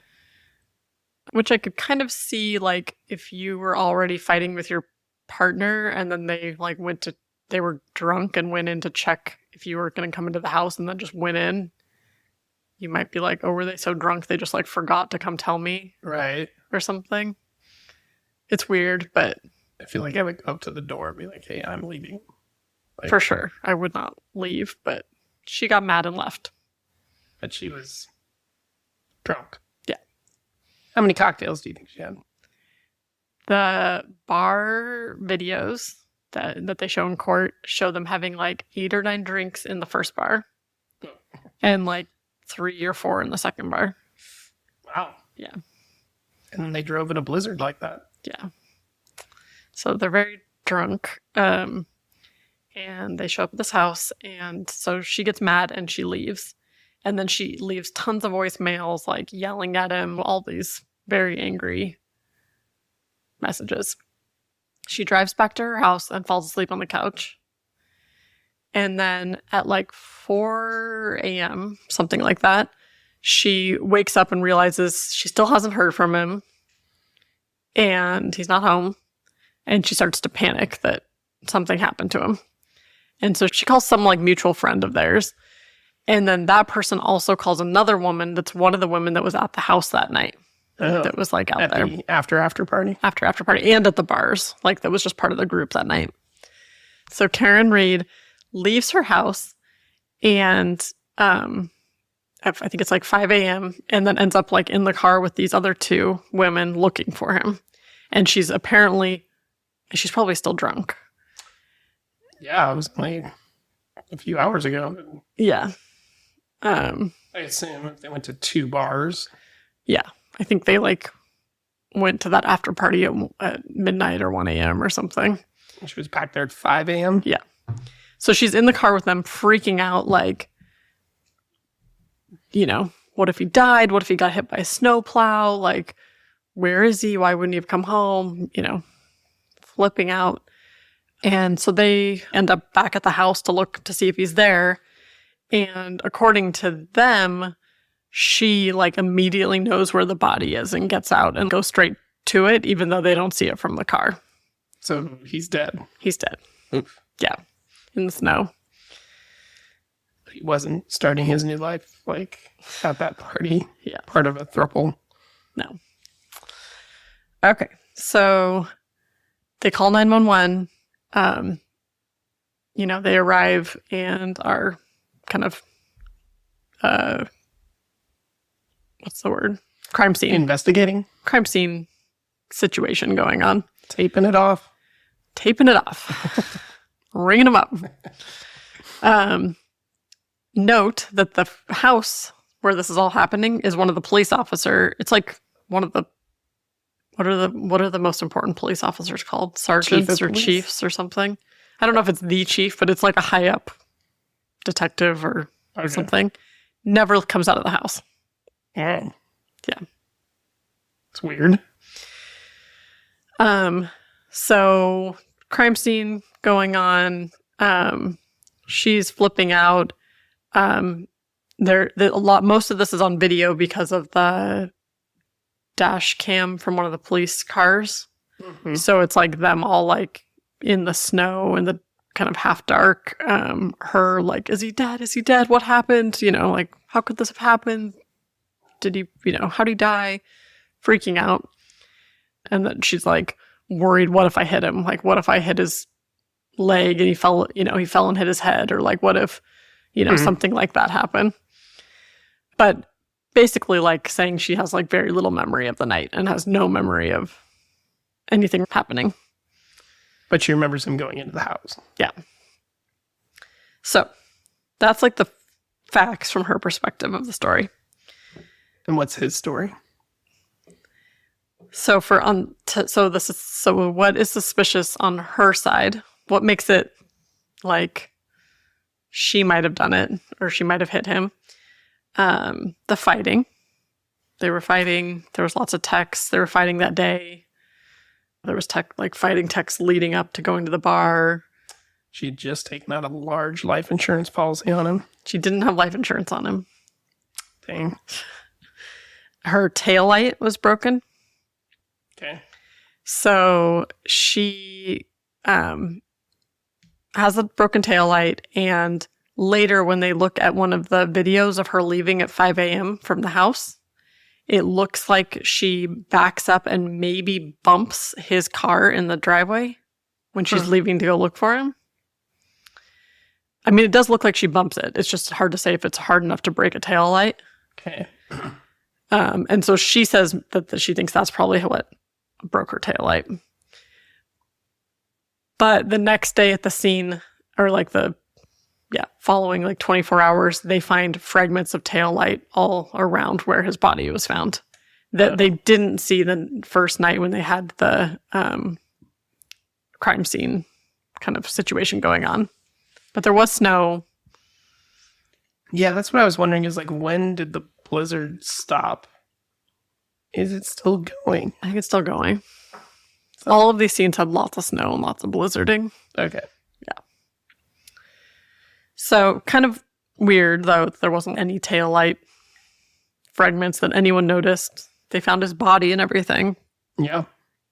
Which I could kind of see like if you were already fighting with your partner and then they like they were drunk and went in to check if you were going to come into the house and then just went in. You might be like, oh, were they so drunk they just like forgot to come tell me? Right. Or something. It's weird, but I feel like I would go up to the door and be like, hey, I'm leaving. Like, for sure. I would not leave, but she got mad and left. But she was drunk. Yeah. How many cocktails do you think she had? The bar videos that they show in court show them having like 8 or 9 drinks in the first bar and like 3 or 4 in the second bar. Wow. Yeah. And then they drove in a blizzard like that. Yeah. So they're very drunk. And they show up at this house, and so she gets mad and she leaves. And then she leaves tons of voicemails, like yelling at him, all these very angry messages. She drives back to her house and falls asleep on the couch. And then at like 4 a.m., something like that, she wakes up and realizes she still hasn't heard from him. And he's not home. And she starts to panic that something happened to him. And so she calls some like mutual friend of theirs. And then that person also calls another woman that's one of the women that was at the house that night. Oh, that was like out at there. the after party? After party. And at the bars. Like that was just part of the group that night. So Karen Reed leaves her house and I think it's like 5 a.m. and then ends up like in the car with these other 2 women looking for him. And she's probably still drunk. Yeah, it was like a few hours ago. Yeah. I assume if they went to 2 bars. Yeah. I think they like went to that after party at midnight or 1 a.m. or something. She was back there at 5 a.m.? Yeah. So she's in the car with them freaking out like, you know, what if he died? What if he got hit by a snowplow? Like, where is he? Why wouldn't he have come home? You know, flipping out. And so they end up back at the house to look to see if he's there. And according to them, she like immediately knows where the body is and gets out and goes straight to it, even though they don't see it from the car. So he's dead. He's dead. Oof. Yeah. In the snow. He wasn't starting his new life like at that party. Yeah. Part of a throuple. No. Okay. So they call 911. You know, they arrive and are kind of, what's the word? Crime scene. Investigating. Crime scene situation going on. Taping it off. Ringing them up. Note that the house where this is all happening is one of the police officer. It's like one of the, what are the most important police officers called? Sergeants or chiefs or something. I don't know if it's the chief, but it's like a high up detective or something. Never comes out of the house. Yeah. Yeah. It's weird. So crime scene going on. She's flipping out. Most of this is on video because of the dash cam from one of the police cars. Mm-hmm. So it's like them all like in the snow and the kind of half dark. Her like, is he dead? Is he dead? What happened? You know, like, how could this have happened? Did he, how'd he die? Freaking out. And then she's like worried, what if I hit him? Like, what if I hit his leg and he fell and hit his head? Or like, what if, something like that happened? But basically like saying she has like very little memory of the night and has no memory of anything happening. But she remembers him going into the house. Yeah. So that's like the facts from her perspective of the story. And what's his story? So what is suspicious on her side? What makes it like she might have done it, or she might have hit him. The fighting. They were fighting. There was lots of texts. They were fighting that day. There was fighting texts leading up to going to the bar. She had just taken out a large life insurance policy on him. She didn't have life insurance on him. Dang. Her taillight was broken. Okay. So she has a broken taillight, and later when they look at one of the videos of her leaving at 5 a.m. from the house, it looks like she backs up and maybe bumps his car in the driveway when she's leaving to go look for him. I mean, it does look like she bumps it. It's just hard to say if it's hard enough to break a taillight. Okay. And so she says that she thinks that's probably what broke her taillight. But the next day at the scene, or following 24 hours, they find fragments of taillight all around where his body was found that they didn't see the first night when they had the crime scene kind of situation going on. But there was snow. Yeah, that's what I was wondering is when did the blizzard stop? Is it still going? I think it's still going. All of these scenes had lots of snow and lots of blizzarding. Okay. Yeah. So kind of weird, though, there wasn't any taillight fragments that anyone noticed. They found his body and everything. Yeah.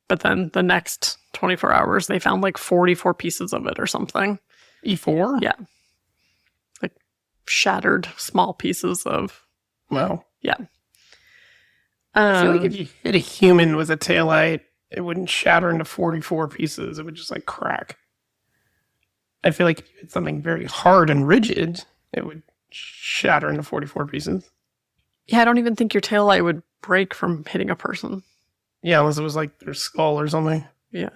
But then the next 24 hours, they found 44 pieces of it or something. E4? Yeah. Shattered small pieces of... Wow. Yeah. I feel like if you hit a human with a taillight, it wouldn't shatter into 44 pieces. It would just crack. I feel like if you hit something very hard and rigid, it would shatter into 44 pieces. Yeah, I don't even think your taillight would break from hitting a person. Yeah, unless it was their skull or something. Yeah.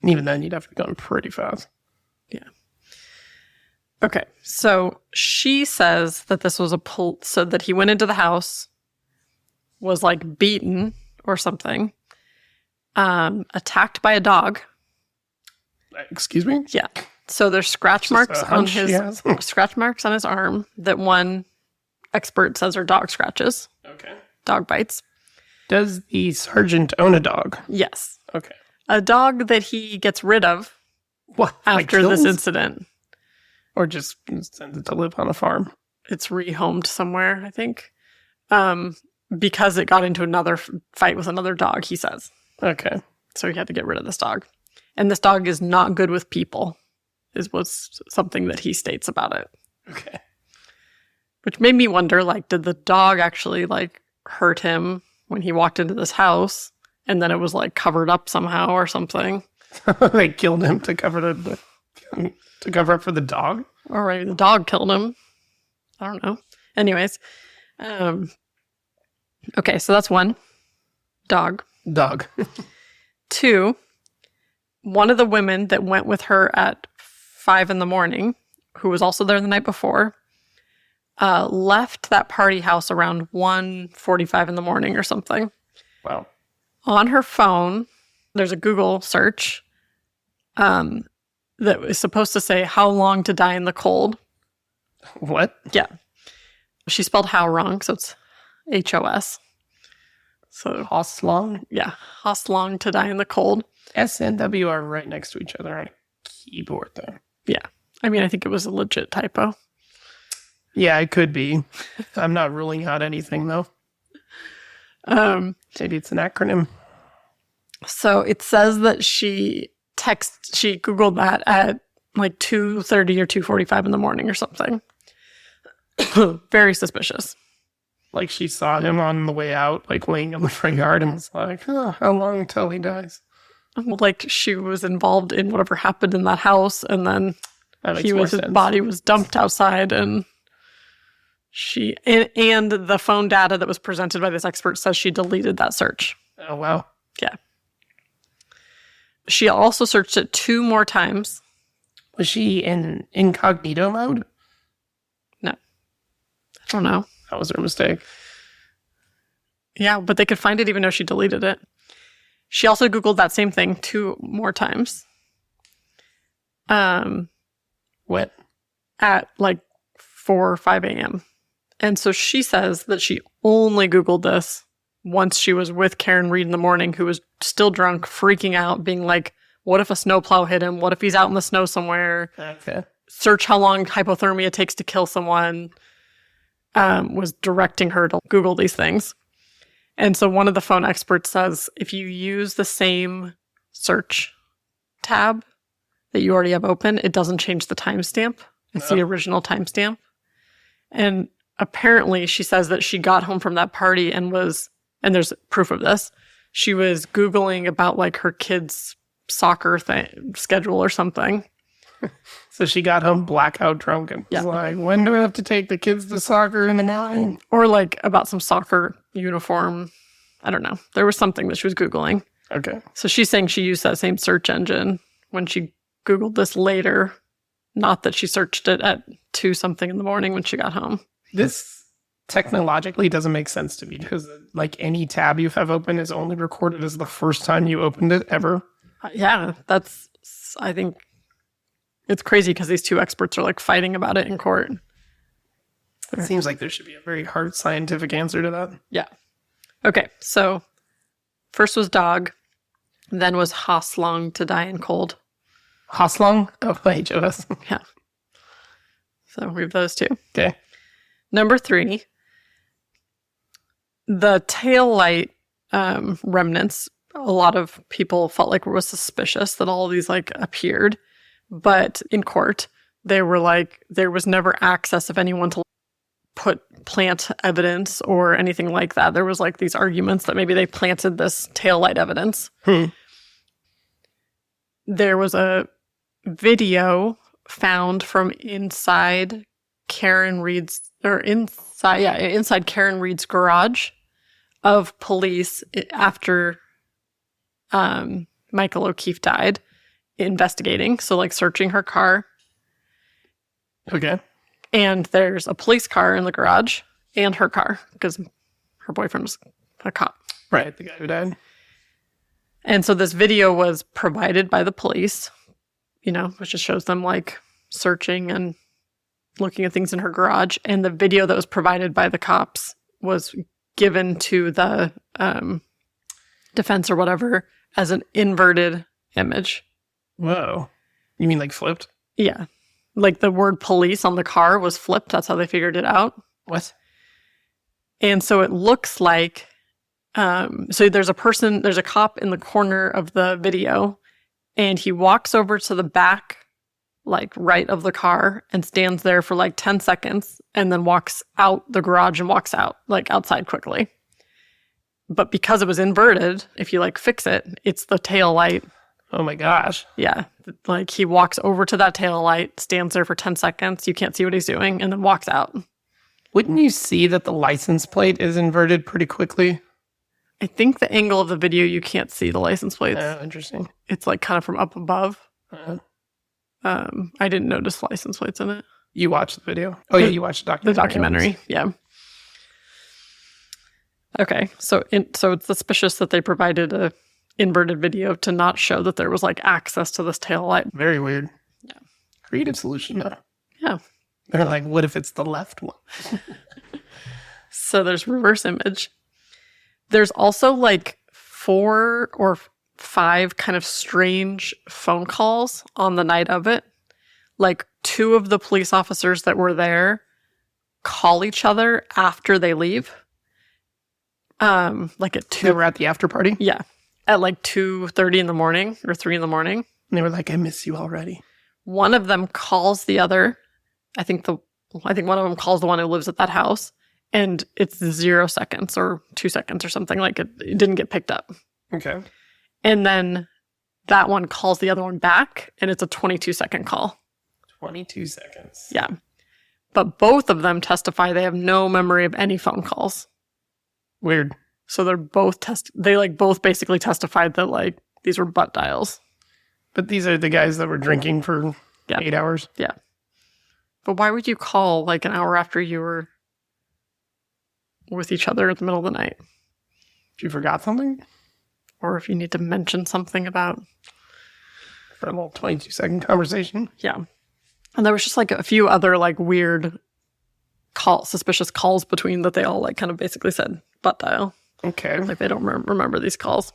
And even then, you'd have to be going pretty fast. Yeah. Okay, so she says that this was so that he went into the house, was beaten or something, attacked by a dog. Excuse me? Yeah. So there's scratch marks on his scratch marks on his arm that one expert says are dog scratches. Okay. Dog bites. Does the sergeant own a dog? Yes. Okay. A dog that he gets rid of after this incident. Or just sends it to live on a farm? It's rehomed somewhere, I think. Because it got into another fight with another dog, he says. Okay. So he had to get rid of this dog. And this dog is not good with people, was something that he states about it. Okay. Which made me wonder, did the dog actually, hurt him when he walked into this house? And then it was, covered up somehow or something? They killed him to cover to cover up for the dog? Or maybe the dog killed him. I don't know. Anyways. Okay, so that's one. Dog. 2, one of the women that went with her at 5 a.m, who was also there the night before, left that party house around 1:45 in the morning or something. Wow. On her phone, there's a Google search that was supposed to say how long to die in the cold. What? Yeah. She spelled how wrong, so it's HOS. So Hoslong? Yeah, Hoslong to die in the cold. S and W are right next to each other on a keyboard, though. Yeah. I mean, I think it was a legit typo. Yeah, it could be. I'm not ruling out anything, though. Maybe it's an acronym. So it says that she Googled that at 2:30 or 2:45 in the morning or something. Very suspicious. She saw him on the way out, laying in the front yard and was how long until he dies? She was involved in whatever happened in that house, and then his body was dumped outside, and and the phone data that was presented by this expert says she deleted that search. Oh, wow. Yeah. She also searched it 2 more times. Was she in incognito mode? No. I don't know. That was her mistake. Yeah, but they could find it even though she deleted it. She also Googled that same thing 2 more times. What? at like 4 or 5 a.m. And so she says that she only Googled this once she was with Karen Reed in the morning, who was still drunk, freaking out, being like, what if a snowplow hit him? What if he's out in the snow somewhere? Okay. Search how long hypothermia takes to kill someone. Was directing her to Google these things. And so one of the phone experts says if you use the same search tab that you already have open, it doesn't change the timestamp. It's the original timestamp. And apparently she says that she got home from that party and there's proof of this, she was Googling about like her kids' soccer schedule or something. So she got home blackout drunk and was like, when do I have to take the kids to soccer in the night? Or like about some soccer uniform. I don't know. There was something that she was Googling. Okay. So she's saying she used that same search engine when she Googled this later. Not that she searched it at 2 something in the morning when she got home. This technologically doesn't make sense to me because like any tab you have open is only recorded as the first time you opened it ever. Yeah, I think it's crazy because these 2 experts are like fighting about it in court. It seems like there should be a very hard scientific answer to that. Yeah. Okay, so first was dog, then was Hoslong to die in cold. Hoslong? Oh, HOS. Yeah. So we have those 2. Okay. Number 3, the tail light remnants. A lot of people felt like it was suspicious that all of these like appeared, but in court they were like there was never access of anyone to plant evidence or anything like that. There was like these arguments that maybe they planted this tail light evidence. There was a video found from inside Karen Reed's garage of police after Michael O'Keefe died, investigating, so like searching her car. Okay. And there's a police car in the garage and her car because her boyfriend was a cop. Right, the guy who died. And so this video was provided by the police, which just shows them like searching and looking at things in her garage. And the video that was provided by the cops was given to the defense or whatever as an inverted image. Whoa. You mean like flipped? Yeah. Like the word police on the car was flipped. That's how they figured it out. What? And so it looks like, so there's a cop in the corner of the video, and he walks over to the back, like right of the car, and stands there for like 10 seconds, and then walks out the garage and walks out, like outside quickly. But because it was inverted, if you like fix it, it's the tail light. Oh my gosh. Yeah. Like he walks over to that tail light, stands there for 10 seconds. You can't see what he's doing, and then walks out. Wouldn't you see that the license plate is inverted pretty quickly? I think the angle of the video, you can't see the license plates. Oh, interesting. It's like kind of from up above. I didn't notice license plates in it. You watched the video? Oh, yeah, you watched the documentary. The documentary, yeah. Okay, so it's suspicious that they provided a inverted video to not show that there was like access to this tail light. Very weird. Yeah. Creative solution, though. Yeah. They're like, what if it's the left one? So there's reverse image. There's also like 4 or 5 kind of strange phone calls on the night of it. Like 2 of the police officers that were there call each other after they leave. Like at 2. They were at the after party? Yeah. At like 2:30 in the morning or 3 in the morning. And they were like, I miss you already. One of them calls the other. I think one of them calls the one who lives at that house, and it's 0 seconds or 2 seconds or something. Like it didn't get picked up. Okay. And then that one calls the other one back, and it's a 22-second call. 22 seconds. Yeah. But both of them testify they have no memory of any phone calls. Weird. So they're both both basically testified that like these were butt dials. But these are the guys that were drinking for 8 hours? Yeah. But why would you call like an hour after you were with each other in the middle of the night? If you forgot something? Or if you need to mention something about... For a little 22-second conversation? Yeah. And there was just like a few other like weird suspicious calls between that they all like kind of basically said butt dial. Okay. Like they don't remember these calls.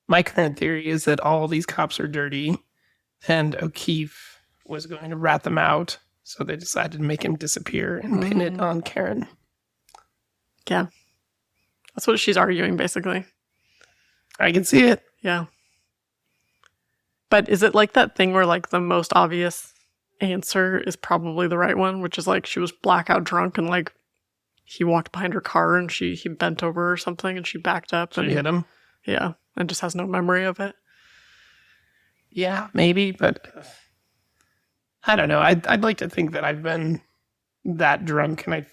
My current theory is that all these cops are dirty and O'Keefe was going to rat them out. So they decided to make him disappear and pin it on Karen. Yeah. That's what she's arguing, basically. I can see it. Yeah. But is it like that thing where like the most obvious answer is probably the right one, which is like she was blackout drunk and like he walked behind her car and he bent over or something and she backed up and She hit him? Yeah. And just has no memory of it. Yeah, maybe, but I don't know. I'd like to think that I've been that drunk and I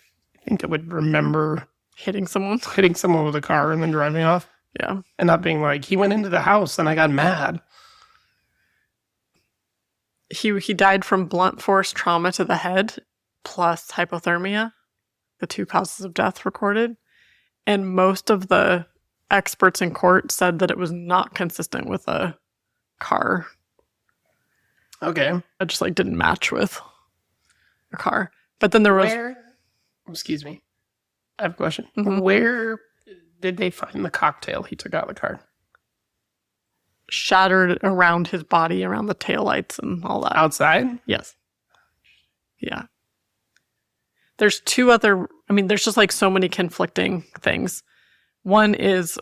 think I would remember Hitting someone. hitting someone with a car and then driving off Yeah. and not being like, he went into the house and I got mad. He died from blunt force trauma to the head plus hypothermia, the two causes of death recorded. And most of the experts in court said that it was not consistent with a car. Okay. It just like didn't match with a car. But then there was Excuse me. I have a question. Mhm. Where did they find the cocktail he took out of the car? shattered around his body, around the taillights and all that. Outside? Yes. Yeah. There's there's just like so many conflicting things. One is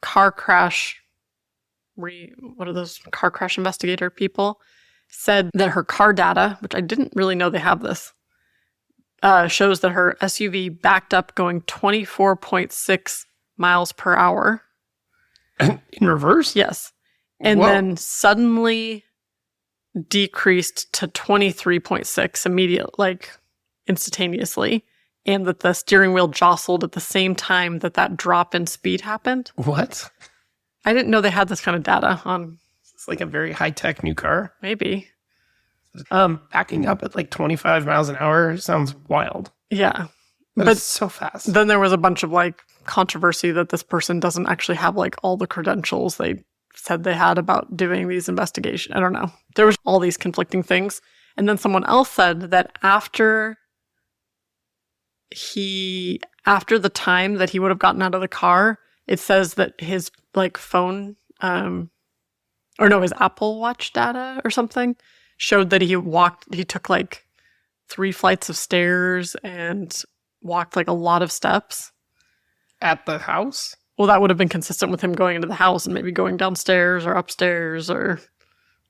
car crash, what are those car crash investigator people, said that her car data, which I didn't really know they have this, shows that her SUV backed up going 24.6 miles per hour. In reverse? Yes. And Whoa. then suddenly decreased to 23.6 instantaneously. And that the steering wheel jostled at the same time that drop in speed happened. What? I didn't know they had this kind of data on. It's like a very high-tech new car. Maybe. Backing up at like 25 miles an hour sounds wild. Yeah. But But it's so fast. then there was a bunch of controversy that this person doesn't actually have all the credentials they said they had about doing these investigations. I don't know. There was all these conflicting things. And then someone else said that after the time that he would have gotten out of the car, it says that his phone, his Apple Watch data or something showed that he took 3 flights of stairs and walked a lot of steps. At the house? Well, that would have been consistent with him going into the house and maybe going downstairs or upstairs or...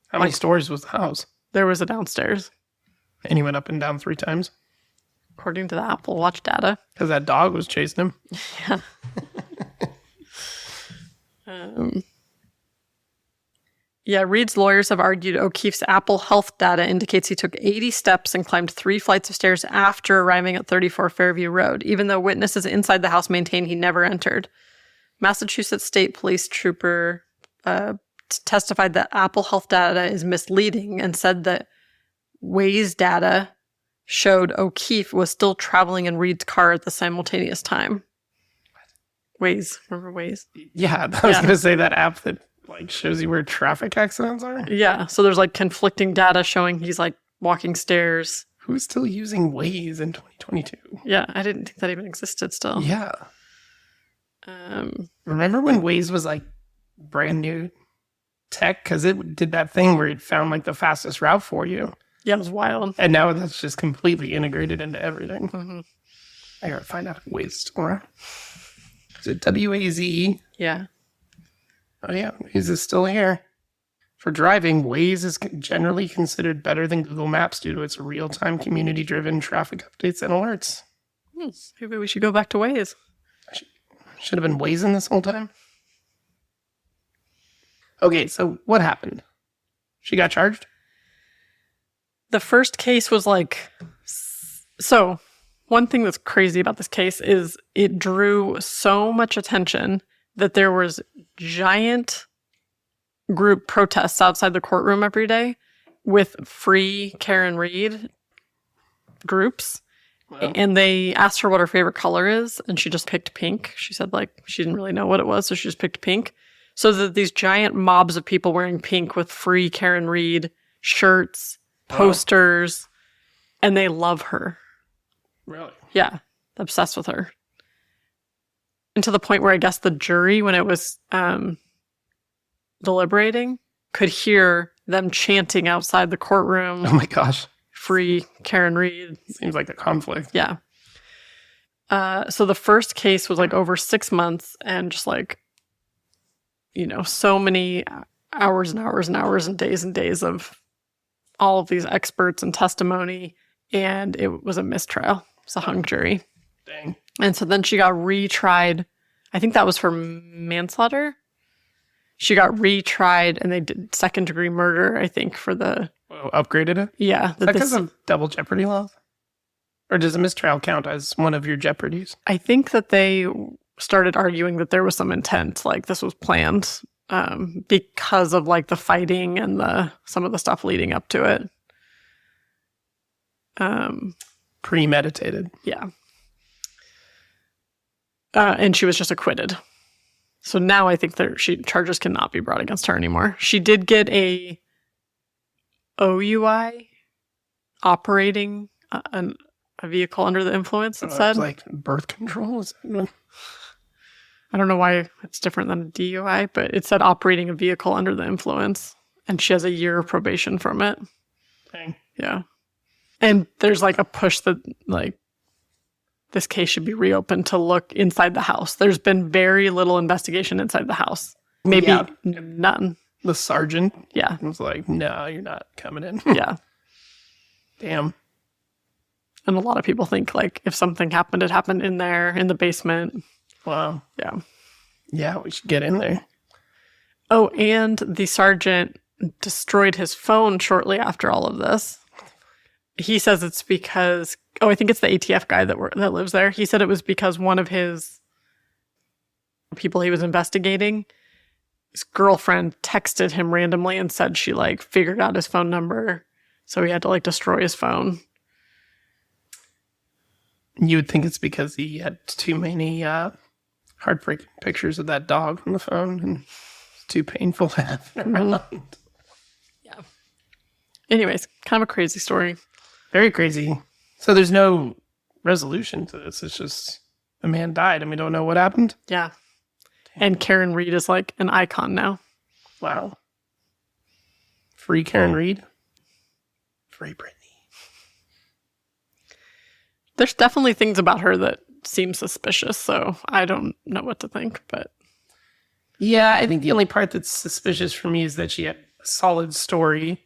How many stories was the house? There was a downstairs, And he went up and down 3 times? according to the Apple Watch data. Because that dog was chasing him. Yeah. Reed's lawyers have argued O'Keefe's Apple Health data indicates he took 80 steps and climbed 3 flights of stairs after arriving at 34 Fairview Road, even though witnesses inside the house maintain he never entered. Massachusetts State Police Trooper testified that Apple Health data is misleading and said that Waze data showed O'Keefe was still traveling in Reed's car at the simultaneous time. Waze. Remember Waze? Yeah, I was going to say that app that shows you where traffic accidents are. Yeah, so there's conflicting data showing he's walking stairs. Who's still using Waze in 2022? Yeah, I didn't think that even existed still. Yeah. Remember when Waze was brand new tech? Because it did that thing where it found the fastest route for you. Yeah, it was wild. And now that's just completely integrated into everything. Mm-hmm. I gotta find out if Waze is still around. Is it WAZE? Yeah. Oh yeah, Waze is still here. For driving, Waze is generally considered better than Google Maps due to its real-time community-driven traffic updates and alerts. Maybe we should go back to Waze. Should have been Wazing this whole time. Okay, so what happened? She got charged? The first case was so one thing that's crazy about this case is it drew so much attention that there was giant group protests outside the courtroom every day with free Karen Reed groups. Well, And they asked her what her favorite color is, and she just picked pink. She said she didn't really know what it was, so she just picked pink. So these giant mobs of people wearing pink with free Karen Reed shirts, posters, and they love her. Really? Yeah, obsessed with her. And to the point where I guess the jury, when it was deliberating, could hear them chanting outside the courtroom. Oh my gosh. Free Karen Reed. Seems like a conflict. Yeah. So the first case was like over 6 months and just like, so many hours and hours and hours and days of all of these experts and testimony. And it was a mistrial. It's a hung jury. Dang. And so then she got retried. I think that was for manslaughter. She got retried and they did second degree murder, I think, for the... upgraded it? Yeah. Is that because of double jeopardy laws? Or does a mistrial count as one of your jeopardies? I think that they started arguing that there was some intent, like this was planned because of like the fighting and some of the stuff leading up to it. Premeditated. Yeah. And she was just acquitted. So now I think charges cannot be brought against her anymore. She did get a OUI, operating a vehicle under the influence, it said. It's like birth control? I don't know why it's different than a DUI, but it said operating a vehicle under the influence. And she has a year of probation from it. Dang. Yeah. And there's like a push that like this case should be reopened to look inside the house. There's been very little investigation inside the house. Maybe none. The sergeant Yeah. was like, no, you're not coming in. Yeah. Damn. And a lot of people think like if something happened, it happened in there, in the basement. Wow. Yeah. Yeah, we should get in there. Oh, and the sergeant destroyed his phone shortly after all of this. He says it's because, I think it's the ATF guy that lives there. He said it was because one of his people he was investigating, his girlfriend texted him randomly and said she like figured out his phone number. So he had to like destroy his phone. You would think it's because he had too many heartbreaking pictures of that dog on the phone and it's too painful to have around. Yeah. Anyways, kind of a crazy story. Very crazy. So there's no resolution to this. It's just a man died and we don't know what happened. Yeah. And Karen Reed is like an icon now. Wow. Free Karen Reed. Free Britney. There's definitely things about her that seem suspicious, so I don't know what to think, but... Yeah, I think the only part that's suspicious for me is that she had a solid story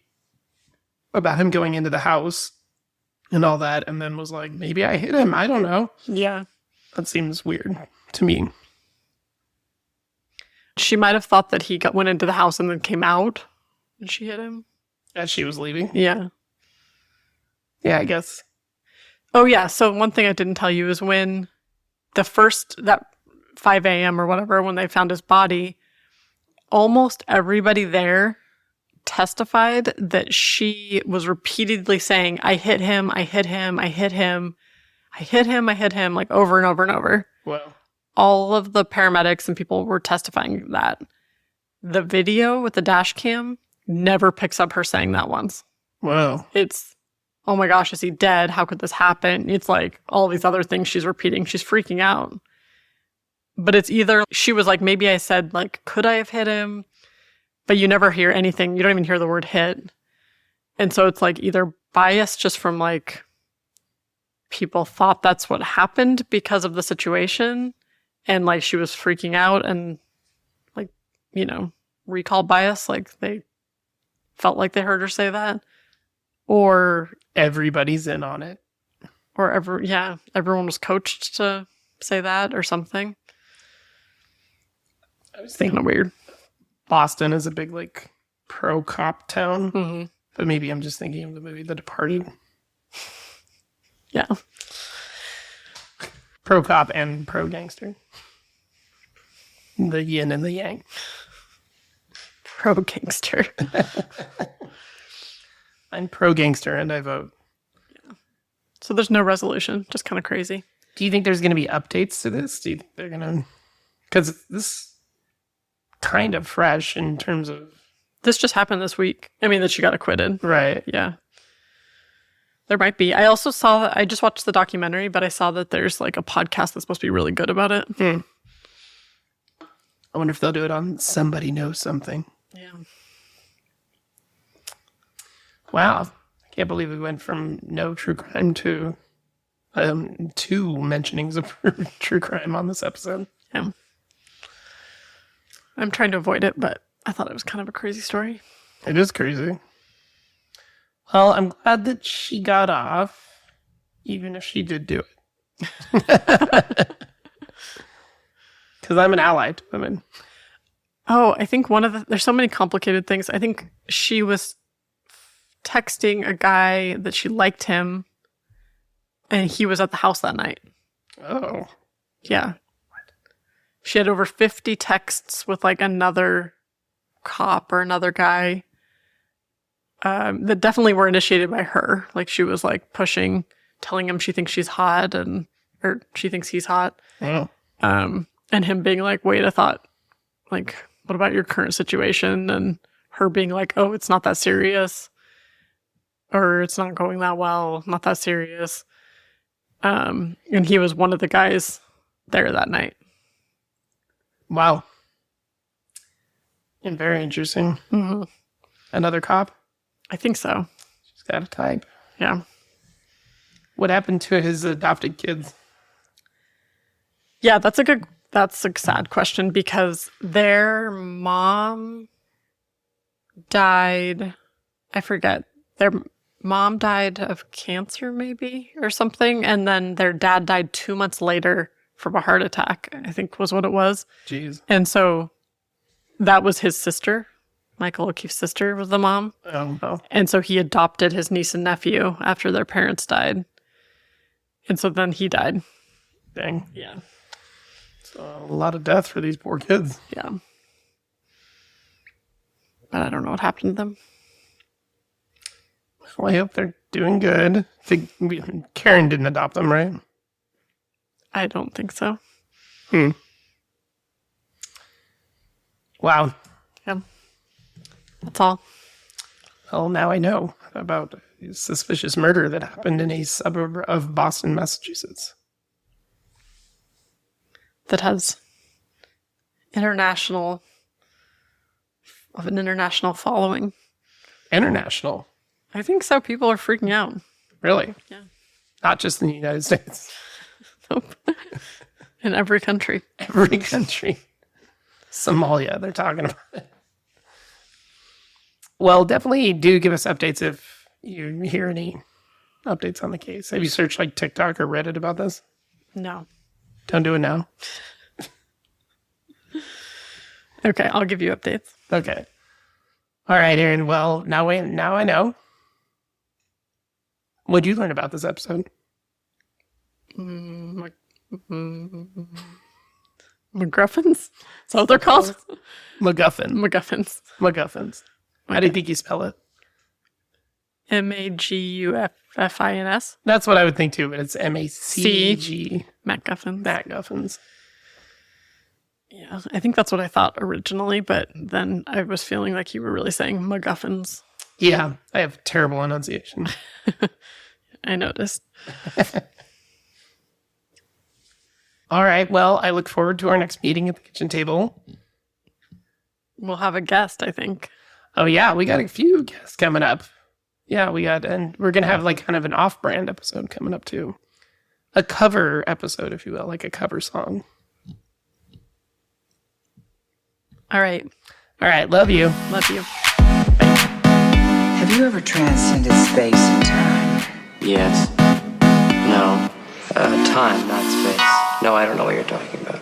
about him going into the house and all that, and then was like, maybe I hit him. I don't know. Yeah. That seems weird to me. She might have thought that he went into the house and then came out and she hit him. As she was leaving. Yeah. Yeah, I guess. Oh, yeah. So one thing I didn't tell you is when that 5 a.m. or whatever, when they found his body, almost everybody there testified that she was repeatedly saying, I hit him, I hit him, I hit him, I hit him, I hit him, like over and over and over. Wow. All of the paramedics and people were testifying that. The video with the dash cam never picks up her saying that once. Wow. It's, oh my gosh, is he dead? How could this happen? It's like all these other things she's repeating. She's freaking out. But it's either she was like, maybe I said, like, could I have hit him? But you never hear anything. You don't even hear the word hit. And so it's like either bias just from like people thought that's what happened because of the situation. And like she was freaking out and like, recall bias. Like they felt like they heard her say that. Or everybody's in on it. Or everyone was coached to say that or something. I was thinking weird. Boston is a big like pro cop town, Mm-hmm. but maybe I'm just thinking of the movie The Departed. Yeah, pro cop and pro gangster. The yin and the yang. Pro gangster. I'm pro gangster and I vote. Yeah. So there's no resolution. Just kind of crazy. Do you think there's going to be updates to this? Do you think they're going to... Because this kind of fresh in terms of This just happened this week. I mean, that she got acquitted. right. Yeah. There might be. I also saw, I just watched the documentary, but I saw that there's like a podcast that's supposed to be really good about it. I wonder if they'll do it on Somebody Knows Something. Yeah. Wow. I can't believe we went from no true crime to 2 mentionings of true crime on this episode. Yeah. I'm trying to avoid it, but I thought it was kind of a crazy story. It is crazy. Well, I'm glad that she got off, even if she did do it. Because I'm an ally to women. Oh, I think there's so many complicated things. I think she was texting a guy that she liked him, and he was at the house that night. Oh. Yeah. She had over 50 texts with like another cop or another guy that definitely were initiated by her. Like she was like pushing, telling him she thinks she's hot or she thinks he's hot. Oh. And him being like, wait, I thought, like, what about your current situation? And her being like, oh, it's not that serious. Or it's not going that well, not that serious. And he was one of the guys there that night. Wow. And very interesting. Mm-hmm. Another cop? I think so. She's got a type. Yeah. What happened to his adopted kids? Yeah, that's a sad question because their mom died. I forget. Their mom died of cancer, maybe, or something. And then their dad died 2 months later from a heart attack, I think was what it was. Jeez. And so that was his sister. Michael O'Keefe's sister was the mom. Oh, well. And so he adopted his niece and nephew after their parents died. And so then he died. Dang. Yeah. So a lot of death for these poor kids. Yeah. But I don't know what happened to them. Well, I hope they're doing good. Karen didn't adopt them, right? I don't think so. Wow. Yeah. That's all. Well, now I know about a suspicious murder that happened in a suburb of Boston, Massachusetts. That has an international following. International. I think so. People are freaking out. Really? Yeah. Not just in the United States. Nope. In every country. Every country. Somalia, they're talking about it. Well, definitely do give us updates if you hear any updates on the case. Have you searched like TikTok or Reddit about this? No. Don't do it now. Okay, I'll give you updates. Okay. All right, Erin. Well, now I know. What'd you learn about this episode? MacGuffins? Is that what they're called? MacGuffin. MacGuffins. MacGuffins. How do you think you spell it? MAGUFFINS. That's what I would think too, but it's MACG. MacGuffins. MacGuffins. Yeah, I think that's what I thought originally, but then I was feeling like you were really saying MacGuffins. Yeah, I have terrible enunciation. I noticed. All right, well, I look forward to our next meeting at the kitchen table. We'll have a guest, I think. Oh, yeah, we got a few guests coming up. Yeah, and we're going to have like kind of an off-brand episode coming up too. A cover episode, if you will, like a cover song. All right. All right, love you. Love you. Have you ever transcended space and time? Yes. No. Time, not space. No, I don't know what you're talking about.